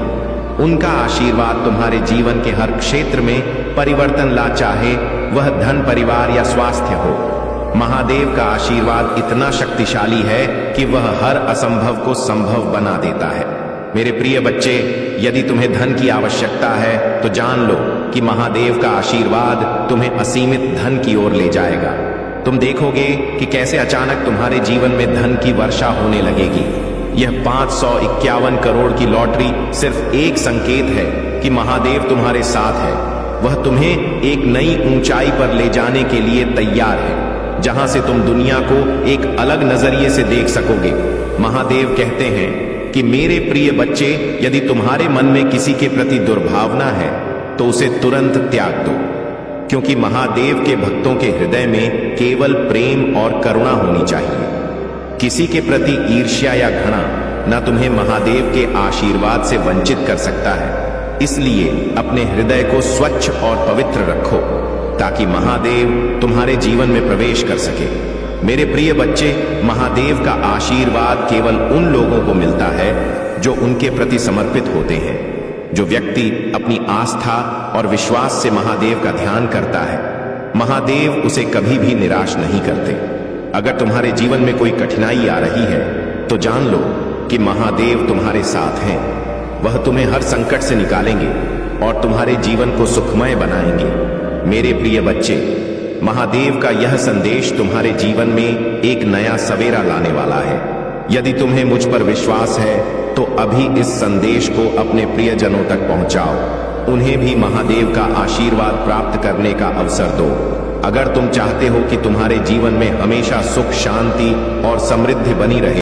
उनका आशीर्वाद तुम्हारे जीवन के हर क्षेत्र में परिवर्तन ला, चाहे वह धन, परिवार या स्वास्थ्य हो। महादेव का आशीर्वाद इतना शक्तिशाली है कि वह हर असंभव को संभव बना देता है। मेरे प्रिय बच्चे, यदि तुम्हें धन की आवश्यकता है तो जान लो कि महादेव का आशीर्वाद तुम्हें असीमित धन की ओर ले जाएगा। तुम देखोगे कि कैसे अचानक तुम्हारे जीवन में धन की वर्षा होने लगेगी। यह 551 करोड़ की लॉटरी सिर्फ एक संकेत है कि महादेव तुम्हारे साथ है। वह तुम्हें एक नई ऊंचाई पर ले जाने के लिए तैयार है, जहां से तुम दुनिया को एक अलग नजरिए से देख सकोगे। महादेव कहते हैं कि मेरे प्रिय बच्चे, यदि तुम्हारे मन में किसी के प्रति दुर्भावना है तो उसे तुरंत त्याग दो, क्योंकि महादेव के भक्तों के हृदय में केवल प्रेम और करुणा होनी चाहिए। किसी के प्रति ईर्ष्या या घृणा न तुम्हें महादेव के आशीर्वाद से वंचित कर सकता है। इसलिए अपने हृदय को स्वच्छ और पवित्र रखो ताकि महादेव तुम्हारे जीवन में प्रवेश कर सके। मेरे प्रिय बच्चे, महादेव का आशीर्वाद केवल उन लोगों को मिलता है जो उनके प्रति समर्पित होते हैं। जो व्यक्ति अपनी आस्था और विश्वास से महादेव का ध्यान करता है, महादेव उसे कभी भी निराश नहीं करते। अगर तुम्हारे जीवन में कोई कठिनाई आ रही है तो जान लो कि महादेव तुम्हारे साथ हैं। वह तुम्हें हर संकट से निकालेंगे और तुम्हारे जीवन को सुखमय बनाएंगे। मेरे प्रिय बच्चे, महादेव का यह संदेश तुम्हारे जीवन में एक नया सवेरा लाने वाला है। यदि तुम्हें मुझ पर विश्वास है तो अभी इस संदेश को अपने प्रियजनों तक पहुंचाओ। उन्हें भी महादेव का आशीर्वाद प्राप्त करने का अवसर दो। अगर तुम चाहते हो कि तुम्हारे जीवन में हमेशा सुख, शांति और समृद्धि बनी रहे